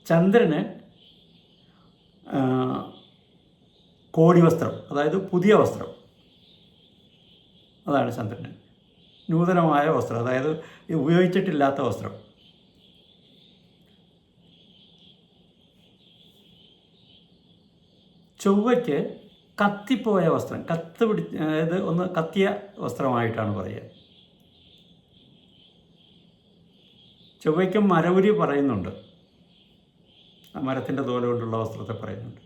ചന്ദ്രന് കോടി വസ്ത്രം, അതായത് പുതിയ വസ്ത്രം, അതാണ് ചന്ദ്രന്. നൂതനമായ വസ്ത്രം, അതായത് ഉപയോഗിച്ചിട്ടില്ലാത്ത വസ്ത്രം. ചൊവ്വയ്ക്ക് കത്തിപ്പോയ വസ്ത്രം, അതായത് ഒന്ന് കത്തിയ വസ്ത്രമായിട്ടാണ് പറയുക. ചൊവ്വയ്ക്കും മരവുരി പറയുന്നുണ്ട്, മരത്തിൻ്റെ തോല കൊണ്ടുള്ള വസ്ത്രത്തെ പറയുന്നുണ്ട്.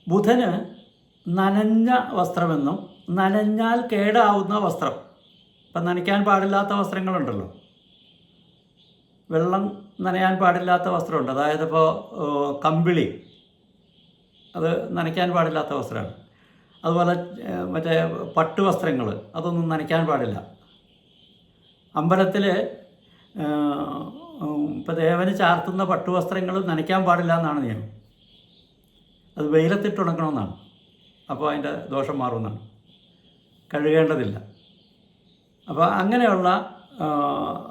ബുധന് നനഞ്ഞ വസ്ത്രമെന്നും നനഞ്ഞാൽ കേടാവുന്ന വസ്ത്രം, ഇപ്പം നനയ്ക്കാൻ പാടില്ലാത്ത വസ്ത്രങ്ങളുണ്ടല്ലോ, വെള്ളം നനയാൻ പാടില്ലാത്ത വസ്ത്രമുണ്ട്. അതായത് ഇപ്പോൾ കമ്പിളി, അത് നനയ്ക്കാൻ പാടില്ലാത്ത വസ്ത്രമാണ്. അതുപോലെ മറ്റേ പട്ടുവസ്ത്രങ്ങൾ, അതൊന്നും നനയ്ക്കാൻ പാടില്ല. അമ്പലത്തിൽ ഇപ്പോൾ ദേവന് ചാർത്തുന്ന പട്ടുവസ്ത്രങ്ങൾ നനയ്ക്കാൻ പാടില്ല എന്നാണ് നിയമം. അത് വെയിലത്തിട്ടുണക്കണമെന്നാണ്. അപ്പോൾ അതിൻ്റെ ദോഷം മാറുമെന്നാണ്, കഴുകേണ്ടതില്ല. അപ്പോൾ അങ്ങനെയുള്ള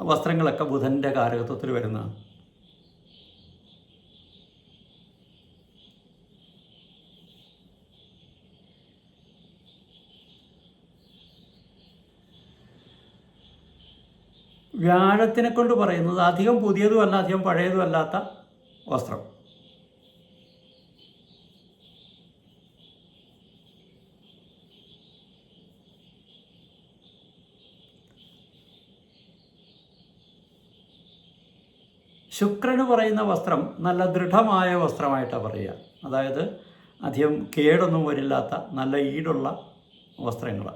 വസ്ത്രങ്ങളൊക്കെ ബുധൻ്റെ കാരകത്വത്തിൽ വരുന്നതാണ്. വ്യാഴത്തിനെ കൊണ്ട് പറയുന്നത് അധികം പുതിയതുമല്ല അധികം പഴയതുമല്ലാത്ത വസ്ത്രം. ശുക്രന് പറയുന്ന വസ്ത്രം നല്ല ദൃഢമായ വസ്ത്രമായിട്ടാണ് പറയുക. അതായത് അധികം കേടൊന്നും വരില്ലാത്ത നല്ല ഈടുള്ള വസ്ത്രങ്ങൾ.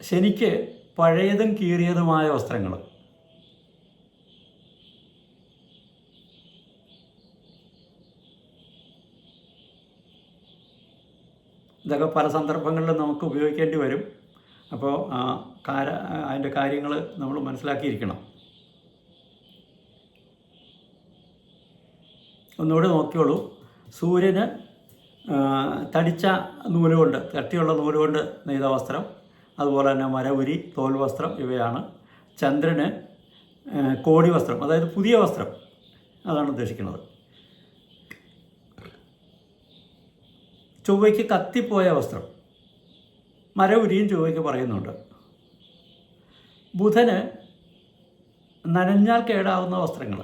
ശനിക്ക് പഴയതും കീറിയതുമായ വസ്ത്രങ്ങൾ. ഇതൊക്കെ പല സന്ദർഭങ്ങളിലും നമുക്ക് ഉപയോഗിക്കേണ്ടി വരും. അപ്പോൾ അതിൻ്റെ കാര്യങ്ങൾ നമ്മൾ മനസ്സിലാക്കിയിരിക്കണം. ഒന്നുകൂടി നോക്കിയോളൂ. സൂര്യന് തടിച്ച നൂലുകൊണ്ട്, കട്ടിയുള്ള നൂലുകൊണ്ട് നെയ്ത വസ്ത്രം, അതുപോലെ തന്നെ മരവുരി, തോൽ വസ്ത്രം, ഇവയാണ്. ചന്ദ്രന് കോടി വസ്ത്രം, അതായത് പുതിയ വസ്ത്രം, അതാണ് ഉദ്ദേശിക്കുന്നത്. ചൊവ്വയ്ക്ക് കത്തിപ്പോയ വസ്ത്രം, മരവുരിയും ചൊവ്വയ്ക്ക് പറയുന്നുണ്ട്. ബുധന് നനഞ്ഞാൽ കേടാവുന്ന വസ്ത്രങ്ങൾ,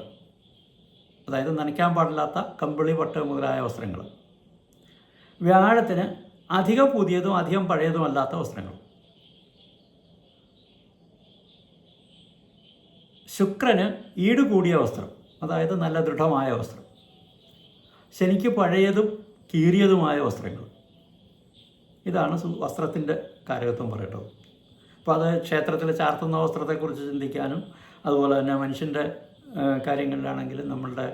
അതായത് നനയ്ക്കാൻ പാടില്ലാത്ത കമ്പിളി, പട്ട് മുതലായ വസ്ത്രങ്ങൾ. വ്യാഴത്തിന് അധികം പുതിയതും അധികം പഴയതുമല്ലാത്ത വസ്ത്രങ്ങൾ. ശുക്രന് ഈട് കൂടിയ വസ്ത്രം, അതായത് നല്ല ദൃഢമായ വസ്ത്രം. ശനിക്ക് പഴയതും കീറിയതുമായ വസ്ത്രങ്ങൾ. ഇതാണ് വസ്ത്രത്തിൻ്റെ കാരകത്വം പറയേണ്ടത്. അപ്പോൾ അത് ക്ഷേത്രത്തിൽ ചാർത്തുന്ന വസ്ത്രത്തെക്കുറിച്ച് ചിന്തിക്കാനും, അതുപോലെ തന്നെ മനുഷ്യൻ്റെ കാര്യങ്ങളിലാണെങ്കിലും നമ്മളുടെ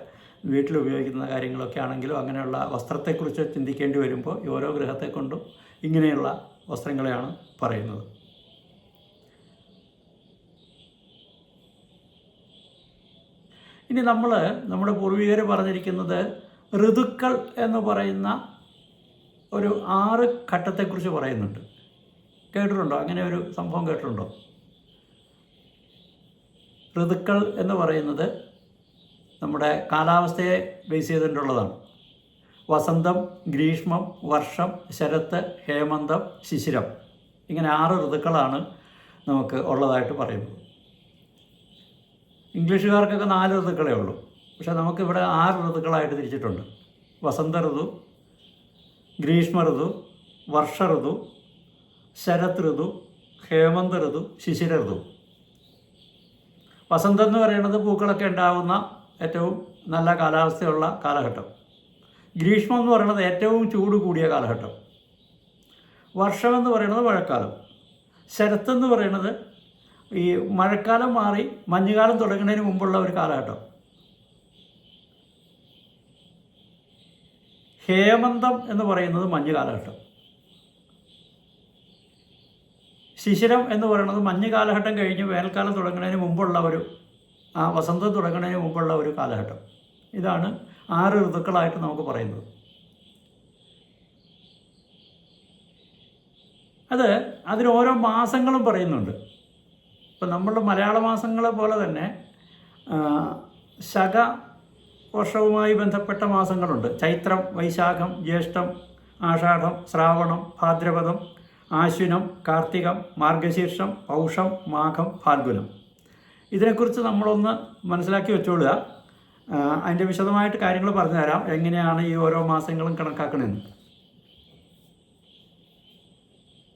വീട്ടിൽ ഉപയോഗിക്കുന്ന കാര്യങ്ങളൊക്കെ ആണെങ്കിലും അങ്ങനെയുള്ള വസ്ത്രത്തെക്കുറിച്ച് ചിന്തിക്കേണ്ടി വരുമ്പോൾ ഓരോ ഗ്രഹത്തെ കൊണ്ടും ഇങ്ങനെയുള്ള വസ്ത്രങ്ങളെയാണ് പറയുന്നത്. ഇനി നമ്മുടെ പൂർവികർ പറഞ്ഞിരിക്കുന്നത് ഋതുക്കൾ എന്ന് പറയുന്ന ഒരു 6 ഘട്ടത്തെക്കുറിച്ച് പറയുന്നുണ്ട്. കേട്ടിട്ടുണ്ടോ? അങ്ങനെ ഒരു സംഭവം കേട്ടിട്ടുണ്ടോ? ഋതുക്കൾ എന്ന് പറയുന്നത് നമ്മുടെ കാലാവസ്ഥയെ ബേസ് ചെയ്തിട്ടുള്ളതാണ്. വസന്തം, ഗ്രീഷ്മം, വർഷം, ശരത്ത്, ഹേമന്തം, ശിശിരം, ഇങ്ങനെ 6 ഋതുക്കളാണ് നമുക്ക് ഉള്ളതായിട്ട് പറയുന്നത്. ഇംഗ്ലീഷുകാർക്കൊക്കെ 4 ഋതുക്കളേ ഉള്ളൂ. പക്ഷേ നമുക്കിവിടെ 6 ഋതുക്കളായിട്ട് തിരിച്ചിട്ടുണ്ട്. വസന്ത ഋതു, ഗ്രീഷ്മ ഋതു, വർഷ ഋതു, ശരത് ഋതു, ഹേമന്ത ഋതു, ശിശിര ഋതു. വസന്തം എന്ന് പറയുന്നത് പൂക്കളൊക്കെ ഉണ്ടാകുന്ന ഏറ്റവും നല്ല കാലാവസ്ഥയുള്ള കാലഘട്ടം. ഗ്രീഷ്മം എന്ന് പറയുന്നത് ഏറ്റവും ചൂട് കൂടിയ കാലഘട്ടം. വർഷമെന്ന് പറയുന്നത് മഴക്കാലം. ശരത്തെന്ന് പറയുന്നത് ഈ മഴക്കാലം മാറി മഞ്ഞുകാലം തുടങ്ങുന്നതിന് മുമ്പുള്ള ഒരു കാലഘട്ടം. ഹേമന്തം എന്ന് പറയുന്നത് മഞ്ഞ് കാലഘട്ടം. ശിശിരം എന്ന് പറയുന്നത് മഞ്ഞ് കാലഘട്ടം കഴിഞ്ഞ് വേനൽക്കാലം തുടങ്ങുന്നതിന് മുമ്പുള്ള വസന്തം തുടങ്ങുന്നതിന് മുമ്പുള്ള ഒരു കാലഘട്ടം. ഇതാണ് 6 ഋതുക്കളായിട്ട് നമുക്ക് പറയുന്നത്. അതിന് ഓരോ മാസങ്ങളും പറയുന്നുണ്ട്. ഇപ്പം നമ്മളുടെ മലയാള മാസങ്ങളെ പോലെ തന്നെ ശക വർഷവുമായി ബന്ധപ്പെട്ട മാസങ്ങളുണ്ട്. ചൈത്രം, വൈശാഖം, ജ്യേഷ്ഠം, ആഷാഢം, ശ്രാവണം, ഭാദ്രപദം, ആശ്വിനം, കാർത്തികം, മാർഗശീർഷം, പൗഷം, മാഘം, ഫാൽഗുനം. ഇതിനെക്കുറിച്ച് നമ്മളൊന്ന് മനസ്സിലാക്കി വെച്ചോളുക. അതിൻ്റെ വിശദമായിട്ട് കാര്യങ്ങൾ പറഞ്ഞു തരാം, എങ്ങനെയാണ് ഈ ഓരോ മാസങ്ങളും കണക്കാക്കണമെന്ന്.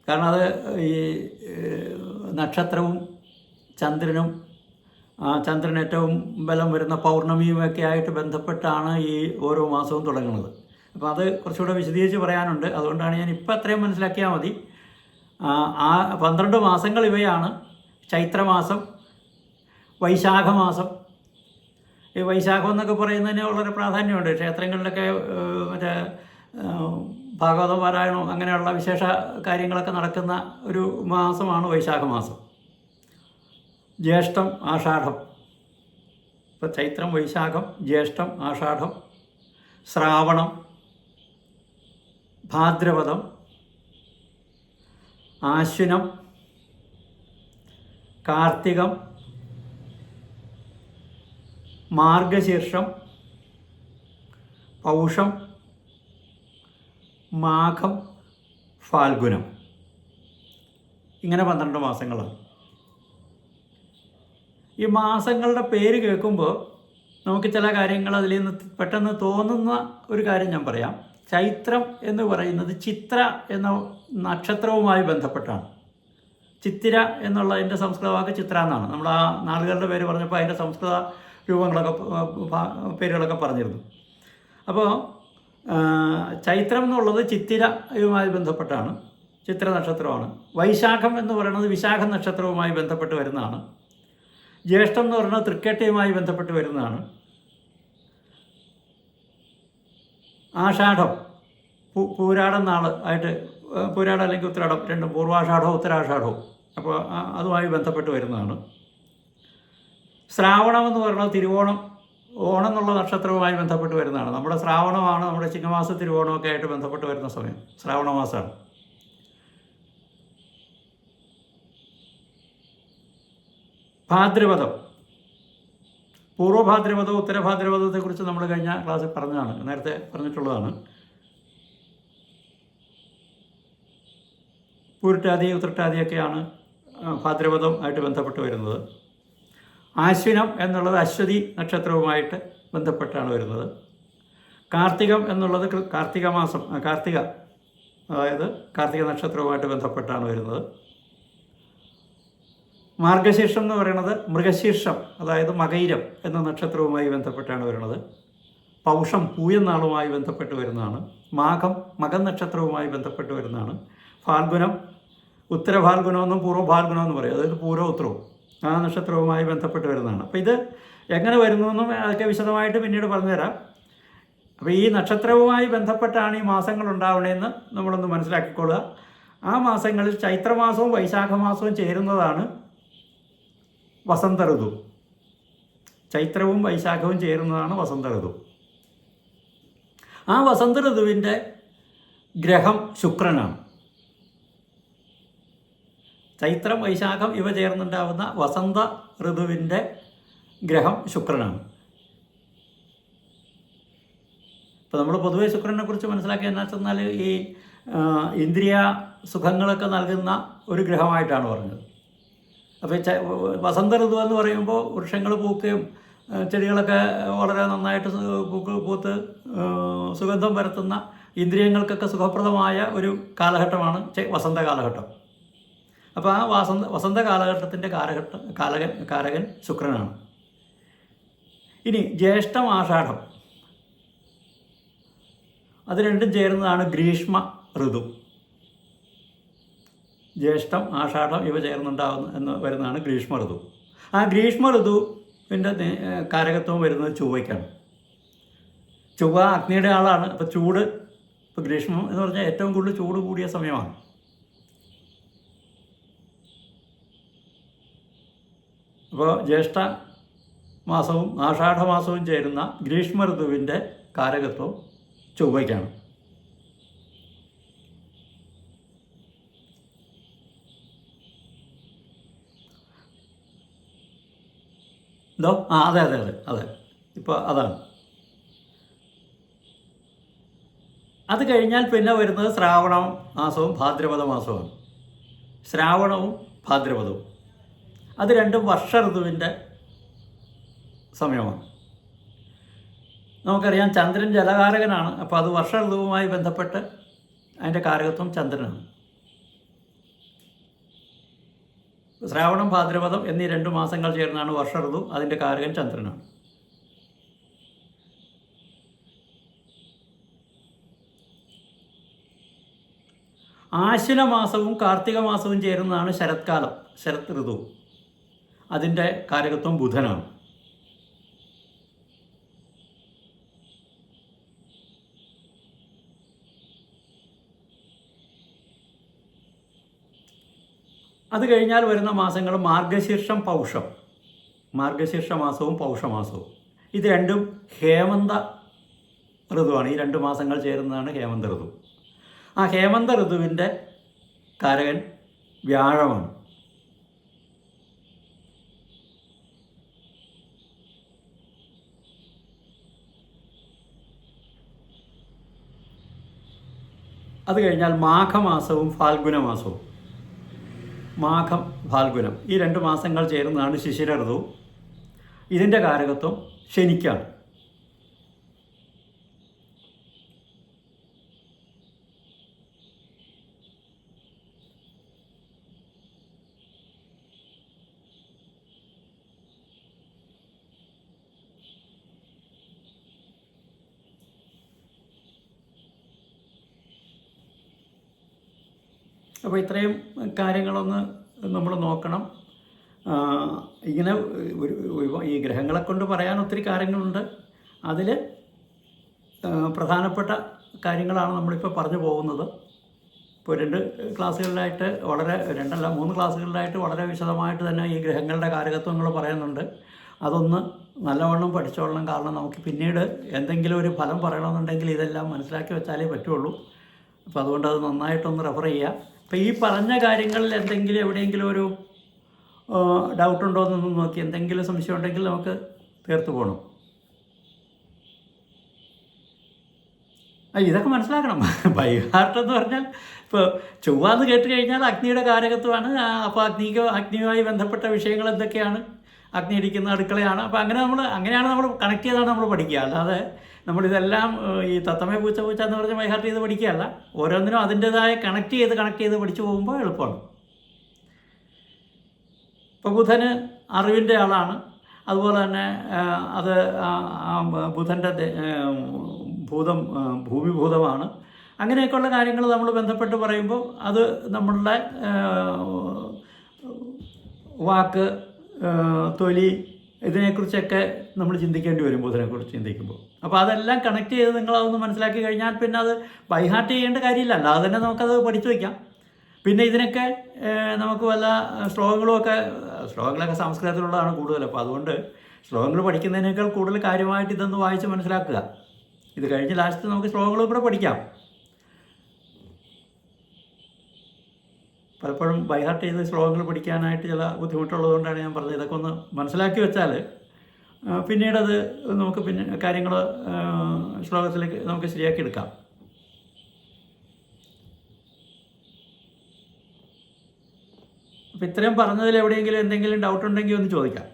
കാരണം അത് ഈ നക്ഷത്രവും ചന്ദ്രനും ചന്ദ്രൻ ഏറ്റവും ബലം വരുന്ന പൗർണമിയുമൊക്കെ ആയിട്ട് ബന്ധപ്പെട്ടാണ് ഈ ഓരോ മാസവും തുടങ്ങുന്നത്. അപ്പോൾ അത് കുറച്ചുകൂടെ വിശദീകരിച്ച് പറയാനുണ്ട്. അതുകൊണ്ടാണ് ഞാൻ ഇപ്പം അത്രയും മനസ്സിലാക്കിയാൽ മതി. 12 മാസങ്ങൾ ഇവയാണ്. ചൈത്രമാസം, വൈശാഖമാസം. ഈ വൈശാഖം എന്നൊക്കെ പറയുന്നതിന് വളരെ പ്രാധാന്യമുണ്ട്. ക്ഷേത്രങ്ങളിലൊക്കെ മറ്റേ ഭാഗവത പാരായണം അങ്ങനെയുള്ള വിശേഷ കാര്യങ്ങളൊക്കെ നടക്കുന്ന ഒരു മാസമാണ് വൈശാഖമാസം. ജ്യേഷ്ഠം, ആഷാഢം. ഇപ്പോൾ ചൈത്രം, വൈശാഖം, ജ്യേഷ്ഠം, ആഷാഢം, ശ്രാവണം, ഭാദ്രപദം, ആശ്വിനം, കാർത്തികം, മാർഗശീർഷം, പൗഷം, മാഘം, ഫാൽഗുനം. ഇങ്ങനെ 12 മാസങ്ങളാണ്. ഈ മാസങ്ങളുടെ പേര് കേൾക്കുമ്പോൾ നമുക്ക് ചില കാര്യങ്ങൾ അതിൽ നിന്ന് പെട്ടെന്ന് തോന്നുന്ന ഒരു കാര്യം ഞാൻ പറയാം. ചൈത്രം എന്ന് പറയുന്നത് ചിത്ര എന്ന നക്ഷത്രവുമായി ബന്ധപ്പെട്ടാണ്. ചിത്തിര എന്നുള്ളതിൻ്റെ സംസ്കൃത വാക്ക് ചിത്ര എന്നാണ്. നമ്മൾ ആ നാളുകളുടെ പേര് പറഞ്ഞപ്പോൾ അതിൻ്റെ സംസ്കൃത രൂപങ്ങളൊക്കെ പേരുകളൊക്കെ പറഞ്ഞിരുന്നു. അപ്പോൾ ചൈത്രം എന്നുള്ളത് ചിത്തിരയുമായി ബന്ധപ്പെട്ടാണ്, ചിത്ര നക്ഷത്രമാണ്. വൈശാഖം എന്ന് പറയുന്നത് വിശാഖ നക്ഷത്രവുമായി ബന്ധപ്പെട്ട് വരുന്നതാണ്. ജ്യേഷ്ഠം എന്ന് പറയുന്നത് തൃക്കേട്ടയുമായി ബന്ധപ്പെട്ട് വരുന്നതാണ്. ആഷാഢം പൂരാടം നാൾ ആയിട്ട്, പൂരാടം അല്ലെങ്കിൽ ഉത്തരാടം രണ്ടും, പൂർവാഷാഢവും ഉത്തരാഷാഢവും, അപ്പോൾ അതുമായി ബന്ധപ്പെട്ട് വരുന്നതാണ്. ശ്രാവണം എന്ന് പറയുന്നത് തിരുവോണം, ഓണം എന്നുള്ള നക്ഷത്രവുമായി ബന്ധപ്പെട്ട് വരുന്നതാണ്. നമ്മുടെ ശ്രാവണമാണ് നമ്മുടെ ചിങ്ങമാസ തിരുവോണമൊക്കെ ആയിട്ട് ബന്ധപ്പെട്ട് വരുന്ന സമയം ശ്രാവണ മാസമാണ്. ഭാദ്രപദം, പൂർവ്വഭാദ്രപദവും ഉത്തരഭാദ്രപദത്തെക്കുറിച്ച് നമ്മൾ കഴിഞ്ഞ ക്ലാസ്സിൽ പറഞ്ഞതാണ്, നേരത്തെ പറഞ്ഞിട്ടുള്ളതാണ്. പൂരിട്ടാതി ഉത്രട്ടാതിയൊക്കെയാണ് ഭാദ്രപദം ആയിട്ട് ബന്ധപ്പെട്ട് വരുന്നത്. ആശ്വിനം എന്നുള്ളത് അശ്വതി നക്ഷത്രവുമായിട്ട് ബന്ധപ്പെട്ടാണ് വരുന്നത്. കാർത്തികം എന്നുള്ളത് കാർത്തിക മാസം, അതായത് കാർത്തിക നക്ഷത്രവുമായിട്ട് ബന്ധപ്പെട്ടാണ് വരുന്നത്. മാർഗശീർഷം എന്ന് പറയുന്നത് മൃഗശീർഷം, അതായത് മകയിരം എന്ന നക്ഷത്രവുമായി ബന്ധപ്പെട്ടാണ് വരുന്നത്. പൗഷം പൂയം നാളുമായി ബന്ധപ്പെട്ട് വരുന്നതാണ്. മാഘം മകൻ നക്ഷത്രവുമായി ബന്ധപ്പെട്ട് വരുന്നതാണ്. ഫാൽഗുനം ഉത്തരഫാൽഗുനമെന്നും പൂർവ്വഫാൽഗുനമെന്നും പറയും, അതായത് പൂരോ ഉത്തരവും ആ നക്ഷത്രവുമായി ബന്ധപ്പെട്ട് വരുന്നതാണ്. അപ്പോൾ ഇത് എങ്ങനെ വരുന്നുവെന്നും അതൊക്കെ വിശദമായിട്ട് പിന്നീട് പറഞ്ഞുതരാം. അപ്പോൾ ഈ നക്ഷത്രവുമായി ബന്ധപ്പെട്ടാണ് ഈ മാസങ്ങൾ ഉണ്ടാവണതെന്ന് നമ്മളൊന്ന് മനസ്സിലാക്കിക്കൊള്ളുക. ആ മാസങ്ങളിൽ ചൈത്രമാസവും വൈശാഖമാസവും ചേരുന്നതാണ് വസന്ത ഋതു. ചൈത്രവും വൈശാഖവും ചേരുന്നതാണ് വസന്ത ഋതു. ആ വസന്ത ഋതുവിൻ്റെ ഗ്രഹം ശുക്രനാണ്. ചൈത്രം വൈശാഖം ഇവ ചേർന്നുണ്ടാവുന്ന വസന്ത ഋതുവിൻ്റെ ഗ്രഹം ശുക്രനാണ്. ഇപ്പോൾ നമ്മൾ പൊതുവെ ശുക്രനെ കുറിച്ച് മനസ്സിലാക്കിയ എന്നാ വെച്ചാൽ ഈ ഇന്ദ്രിയ സുഖങ്ങളൊക്കെ നൽകുന്ന ഒരു ഗ്രഹമായിട്ടാണ് പറഞ്ഞത്. അപ്പോൾ വസന്ത ഋതു എന്ന് പറയുമ്പോൾ വൃക്ഷങ്ങൾ പൂക്കുകയും ചെടികളൊക്കെ വളരെ നന്നായിട്ട് പൂത്ത് സുഗന്ധം പരത്തുന്ന ഇന്ദ്രിയങ്ങൾക്കൊക്കെ സുഖപ്രദമായ ഒരു കാലഘട്ടമാണ് വസന്ത കാലഘട്ടം. അപ്പോൾ ആ വസന്ത കാലഘട്ടത്തിൻ്റെ കാരകൻ ശുക്രനാണ്. ഇനി ജ്യേഷ്ഠം ആഷാഢം, അത് രണ്ടും ചേരുന്നതാണ് ഗ്രീഷ്മ ഋതു. ജ്യേഷ്ഠം ആഷാഢം ഇവ ചേർന്നുണ്ടാവുന്ന വരുന്നതാണ് ഗ്രീഷ്മ ഋതു. ആ ഗ്രീഷ്മ ഋതുവിൻ്റെ കാരകത്വം വരുന്നത് ചൊവ്വയ്ക്കാണ്. ചൊവ്വ അഗ്നിയുടെ ആളാണ്. അപ്പോൾ ചൂട്, ഇപ്പോൾ ഗ്രീഷ്മം എന്ന് പറഞ്ഞാൽ ഏറ്റവും കൂടുതൽ ചൂട് കൂടിയ സമയമാണ്. അപ്പോൾ ജ്യേഷ്ഠ മാസവും ആഷാഢമാസവും ചേരുന്ന ഗ്രീഷ്മ ഋതുവിൻ്റെ കാരകത്വം ചൊവ്വയ്ക്കാണ്. എന്തോ അതെ അതെ അതെ അതെ ഇപ്പോൾ അതാണ്. അത് കഴിഞ്ഞാൽ പിന്നെ വരുന്നത് ശ്രാവണ മാസവും ഭാദ്രപദ മാസവുമാണ്. ശ്രാവണവും ഭാദ്രപദവും അത് രണ്ടും വർഷ ഋതുവിൻ്റെ സമയമാണ്. നമുക്കറിയാം ചന്ദ്രൻ ജലകാരകനാണ്. അപ്പോൾ അത് വർഷ ഋതുവുമായി ബന്ധപ്പെട്ട് അതിൻ്റെ കാരകത്വം ചന്ദ്രനാണ്. ശ്രാവണം ഭാദ്രപദം എന്നീ 2 മാസങ്ങൾ ചേർന്നാണ് വർഷ ഋതു. അതിൻ്റെ കാരകൻ ചന്ദ്രനാണ്. ആശ്വിന മാസവും കാർത്തിക മാസവും ചേരുന്നതാണ് ശരത്കാലം, ശരത് ഋതു. അതിൻ്റെ കാരകത്വം ബുധനാണ്. അത് കഴിഞ്ഞാൽ വരുന്ന മാസങ്ങൾ മാർഗശീർഷം, പൗഷം. മാർഗശീർഷ മാസവും പൗഷമാസവും ഇത് രണ്ടും ഹേമന്ത ഋതുവാണ്. ഈ 2 മാസങ്ങൾ ചേരുന്നതാണ് ഹേമന്ത ഋതു. ആ ഹേമന്ത ഋതുവിൻ്റെ കാരകൻ വ്യാഴമാണ്. അത് കഴിഞ്ഞാൽ മാഘമാസവും ഫാൽഗുന മാസവും. മാഘം, ഫാൽഗുനം ഈ 2 മാസങ്ങൾ ചേരുന്നതാണ് ശിശിര ഋതു. ഇതിൻ്റെ കാരകത്വം ശനിക്കാണ്. അപ്പോൾ ഇത്രയും കാര്യങ്ങളൊന്ന് നമ്മൾ നോക്കണം. ഇങ്ങനെ ഈ ഗ്രഹങ്ങളെ കൊണ്ട് പറയാൻ ഒത്തിരി കാര്യങ്ങളുണ്ട്. അതിൽ പ്രധാനപ്പെട്ട കാര്യങ്ങളാണ് നമ്മളിപ്പോൾ പറഞ്ഞു പോകുന്നത്. ഇപ്പോൾ 2 ക്ലാസ്സുകളിലായിട്ട് വളരെ 3 ക്ലാസ്സുകളിലായിട്ട് വളരെ വിശദമായിട്ട് തന്നെ ഈ ഗ്രഹങ്ങളുടെ കാരകത്വങ്ങൾ പറയുന്നുണ്ട്. അതൊന്ന് നല്ലവണ്ണം പഠിച്ചോളണം. കാരണം നമുക്ക് പിന്നീട് എന്തെങ്കിലും ഒരു ഫലം പറയണമെന്നുണ്ടെങ്കിൽ ഇതെല്ലാം മനസ്സിലാക്കി വെച്ചാലേ പറ്റുള്ളൂ. അപ്പോൾ അതുകൊണ്ട് അത് നന്നായിട്ടൊന്ന് റെഫർ ചെയ്യുക. അപ്പോൾ ഈ പറഞ്ഞ കാര്യങ്ങളിൽ എന്തെങ്കിലും എവിടെയെങ്കിലും ഒരു ഡൗട്ടുണ്ടോ എന്നൊന്നും നോക്കി, എന്തെങ്കിലും സംശയം ഉണ്ടെങ്കിൽ നമുക്ക് തീർത്തു പോകണം. ഇതൊക്കെ മനസ്സിലാക്കണം. ബൈഹാർട്ട് എന്ന് പറഞ്ഞാൽ ഇപ്പോൾ ചൊവ്വാന്ന് കേട്ട് കഴിഞ്ഞാൽ അഗ്നിയുടെ കാരകത്വമാണ്. അപ്പോൾ അഗ്നിയുമായി ബന്ധപ്പെട്ട വിഷയങ്ങൾ എന്തൊക്കെയാണ്, അഗ്നി ഇരിക്കുന്ന അടുക്കളയാണ്. അപ്പോൾ അങ്ങനെയാണ് നമ്മൾ കണക്ട് ചെയ്താണ് നമ്മൾ പഠിക്കുക. അല്ലാതെ നമ്മളിതെല്ലാം ഈ തത്തമേ പൂച്ച എന്ന് പറഞ്ഞ് ബൈഹാർട്ട് ചെയ്ത് പഠിക്കുകയല്ല. ഓരോന്നിനും അതിൻ്റേതായ കണക്ട് ചെയ്ത് പഠിച്ചു പോകുമ്പോൾ എളുപ്പമാണ്. ഇപ്പോൾ ബുധന് അറിവിൻ്റെ ആളാണ്. അതുപോലെ തന്നെ അത് ബുധൻ്റെ ഭൂമിഭൂതമാണ്. അങ്ങനെയൊക്കെയുള്ള കാര്യങ്ങൾ നമ്മൾ ബന്ധപ്പെട്ട് പറയുമ്പോൾ അത് നമ്മളുടെ വാക്ക്, തൊലി, ഇതിനെക്കുറിച്ചൊക്കെ നമ്മൾ ചിന്തിക്കേണ്ടി വരും ബുധനെക്കുറിച്ച് ചിന്തിക്കുമ്പോൾ. അപ്പോൾ അതെല്ലാം കണക്ട് ചെയ്ത് നിങ്ങളതൊന്ന് മനസ്സിലാക്കി കഴിഞ്ഞാൽ പിന്നെ അത് ബൈഹാർട്ട് ചെയ്യേണ്ട കാര്യമില്ല. അല്ലാതെ തന്നെ നമുക്കത് പഠിച്ചു വയ്ക്കാം. പിന്നെ ഇതിനൊക്കെ നമുക്ക് വല്ല ശ്ലോകങ്ങളൊക്കെ സംസ്കൃതത്തിലുള്ളതാണ് കൂടുതൽ. അപ്പോൾ അതുകൊണ്ട് ശ്ലോകങ്ങൾ പഠിക്കുന്നതിനേക്കാൾ കൂടുതൽ കാര്യമായിട്ട് ഇതൊന്ന് വായിച്ച് മനസ്സിലാക്കുക. ഇത് കഴിഞ്ഞ് ലാസ്റ്റ് നമുക്ക് ശ്ലോകങ്ങളും കൂടെ പഠിക്കാം. പലപ്പോഴും ബൈഹാർട്ട് ചെയ്ത് ശ്ലോകങ്ങൾ പഠിക്കാനായിട്ട് ചില ബുദ്ധിമുട്ടുള്ളതുകൊണ്ടാണ് ഞാൻ പറഞ്ഞത്. ഇതൊക്കെ ഒന്ന് മനസ്സിലാക്കി വെച്ചാൽ പിന്നീടത് നമുക്ക് കാര്യങ്ങൾ ശ്ലോകത്തിലേക്ക് നമുക്ക് ശരിയാക്കി എടുക്കാം. അപ്പോൾ ഇത്രയും പറഞ്ഞതിൽ എവിടെയെങ്കിലും എന്തെങ്കിലും ഡൗട്ട് ഉണ്ടെങ്കിൽ ഒന്ന് ചോദിക്കാം.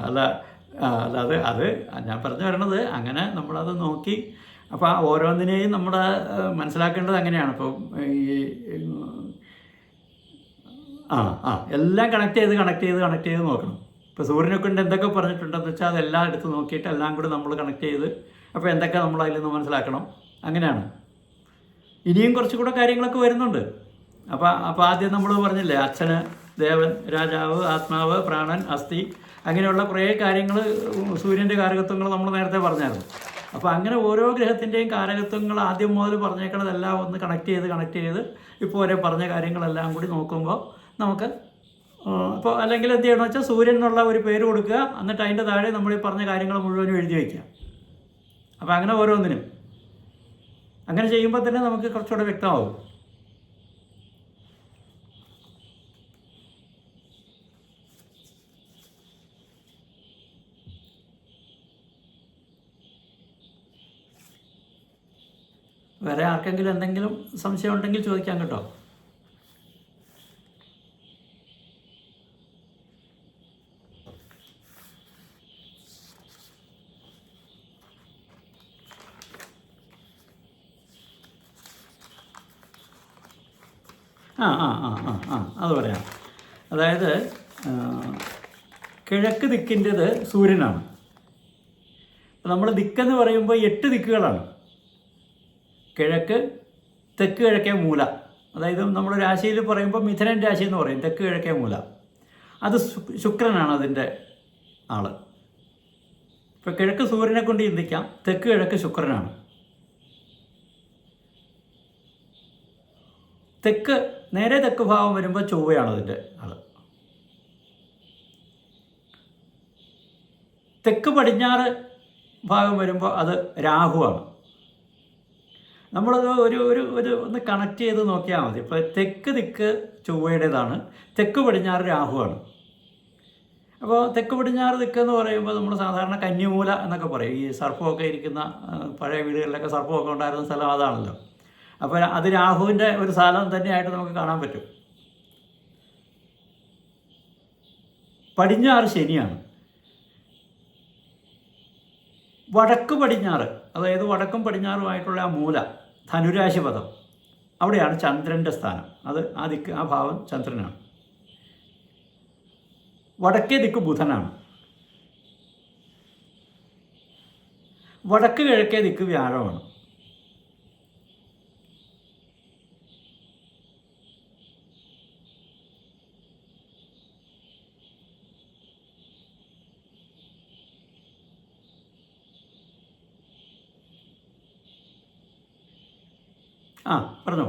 അല്ലാതെ അത് ഞാൻ പറഞ്ഞു വരണത് അങ്ങനെ നമ്മളത് നോക്കി അപ്പോൾ ആ ഓരോന്നിനെയും നമ്മുടെ മനസ്സിലാക്കേണ്ടത് അങ്ങനെയാണ്. ഇപ്പോൾ ഈ ആ ആ എല്ലാം കണക്ട് ചെയ്ത് നോക്കണം. ഇപ്പോൾ സൂര്യനെ കൊണ്ട് എന്തൊക്കെ പറഞ്ഞിട്ടുണ്ടെന്ന് വെച്ചാൽ അതെല്ലാം എടുത്ത് നോക്കിയിട്ട് എല്ലാം കൂടി നമ്മൾ കണക്ട് ചെയ്ത് അപ്പോൾ എന്തൊക്കെ നമ്മൾ അതിൽ നിന്ന് മനസ്സിലാക്കണം. അങ്ങനെയാണ്. ഇനിയും കുറച്ചുകൂടെ കാര്യങ്ങളൊക്കെ വരുന്നുണ്ട്. അപ്പോൾ ആദ്യം നമ്മൾ പറഞ്ഞില്ലേ, അച്ഛന്, ദേവൻ, രാജാവ്, ആത്മാവ്, പ്രാണൻ, അസ്ഥി, അങ്ങനെയുള്ള കുറേ കാര്യങ്ങൾ, സൂര്യൻ്റെ കാരകത്വങ്ങൾ നമ്മൾ നേരത്തെ പറഞ്ഞായിരുന്നു. അപ്പോൾ അങ്ങനെ ഓരോ ഗ്രഹത്തിൻ്റെയും കാരകത്വങ്ങൾ ആദ്യം മുതൽ പറഞ്ഞേക്കണതെല്ലാം ഒന്ന് കണക്ട് ചെയ്ത് ഇപ്പോൾ വരെ പറഞ്ഞ കാര്യങ്ങളെല്ലാം കൂടി നോക്കുമ്പോൾ നമുക്ക് അപ്പോൾ അല്ലെങ്കിൽ എന്ത് ചെയ്യണമെന്ന് വെച്ചാൽ സൂര്യൻ എന്നുള്ള ഒരു പേര് കൊടുക്കുക, എന്നിട്ട് അതിൻ്റെ താഴെ നമ്മൾ ഈ പറഞ്ഞ കാര്യങ്ങൾ മുഴുവനും എഴുതി വയ്ക്കുക. അപ്പോൾ അങ്ങനെ ഓരോന്നിനും അങ്ങനെ ചെയ്യുമ്പോൾ തന്നെ നമുക്ക് കുറച്ചുകൂടെ വ്യക്തമാകും. വേറെ ആർക്കെങ്കിലും എന്തെങ്കിലും സംശയം ഉണ്ടെങ്കിൽ ചോദിക്കാം കേട്ടോ. അത് പറയാം. അതായത് കിഴക്ക് ദിക്കിൻ്റെത് സൂര്യനാണ്. നമ്മൾ ദിക്കെന്ന് പറയുമ്പോൾ 8 ദിക്കുകളാണ്. കിഴക്ക്, തെക്ക് കിഴക്കേ മൂല. അതായത് നമ്മൾ രാശിയിൽ പറയുമ്പോൾ മിഥുനൻ രാശി എന്ന് പറയും, തെക്ക് കിഴക്കേ മൂല. അത് ശുക്രനാണ് അതിൻ്റെ ആൾ. ഇപ്പോൾ കിഴക്ക് സൂര്യനെ കൊണ്ട് ചിന്തിക്കാം, തെക്ക് കിഴക്ക് ശുക്രനാണ്. നേരെ തെക്ക് ഭാഗം വരുമ്പോൾ ചൊവ്വയാണ് അതിൻ്റെ ആൾ. തെക്ക് പടിഞ്ഞാറ് ഭാഗം വരുമ്പോൾ അത് രാഹുവാണ്. നമ്മളത് ഒന്ന് കണക്ട് ചെയ്ത് നോക്കിയാൽ മതി. ഇപ്പോൾ തെക്ക് ദിക്ക് ചൊവ്വയുടേതാണ്, തെക്ക് പടിഞ്ഞാറ് രാഹുവാണ്. അപ്പോൾ തെക്ക് പടിഞ്ഞാറ് ദിക്ക് എന്ന് പറയുമ്പോൾ നമ്മൾ സാധാരണ കന്നിമൂല എന്നൊക്കെ പറയും. ഈ സർപ്പമൊക്കെ ഇരിക്കുന്ന പഴയ വീടുകളിലൊക്കെ സർപ്പമൊക്കെ ഉണ്ടായിരുന്ന സ്ഥലം അതാണല്ലോ. അപ്പോൾ അത് രാഹുവിൻ്റെ ഒരു സ്ഥലം തന്നെയായിട്ട് നമുക്ക് കാണാൻ പറ്റും. പടിഞ്ഞാറ് ശനിയാണ്. വടക്ക് പടിഞ്ഞാറ്, അതായത് വടക്കും പടിഞ്ഞാറുമായിട്ടുള്ള ആ മൂല, ധനുരാശിപഥം, അവിടെയാണ് ചന്ദ്രൻ്റെ സ്ഥാനം. ആ ഭാവം ചന്ദ്രനാണ്. വടക്കേ ദിക്ക് ബുധനാണ്. വടക്ക് കിഴക്കേ ദിക്ക് വ്യാഴമാണ്. പറഞ്ഞോ.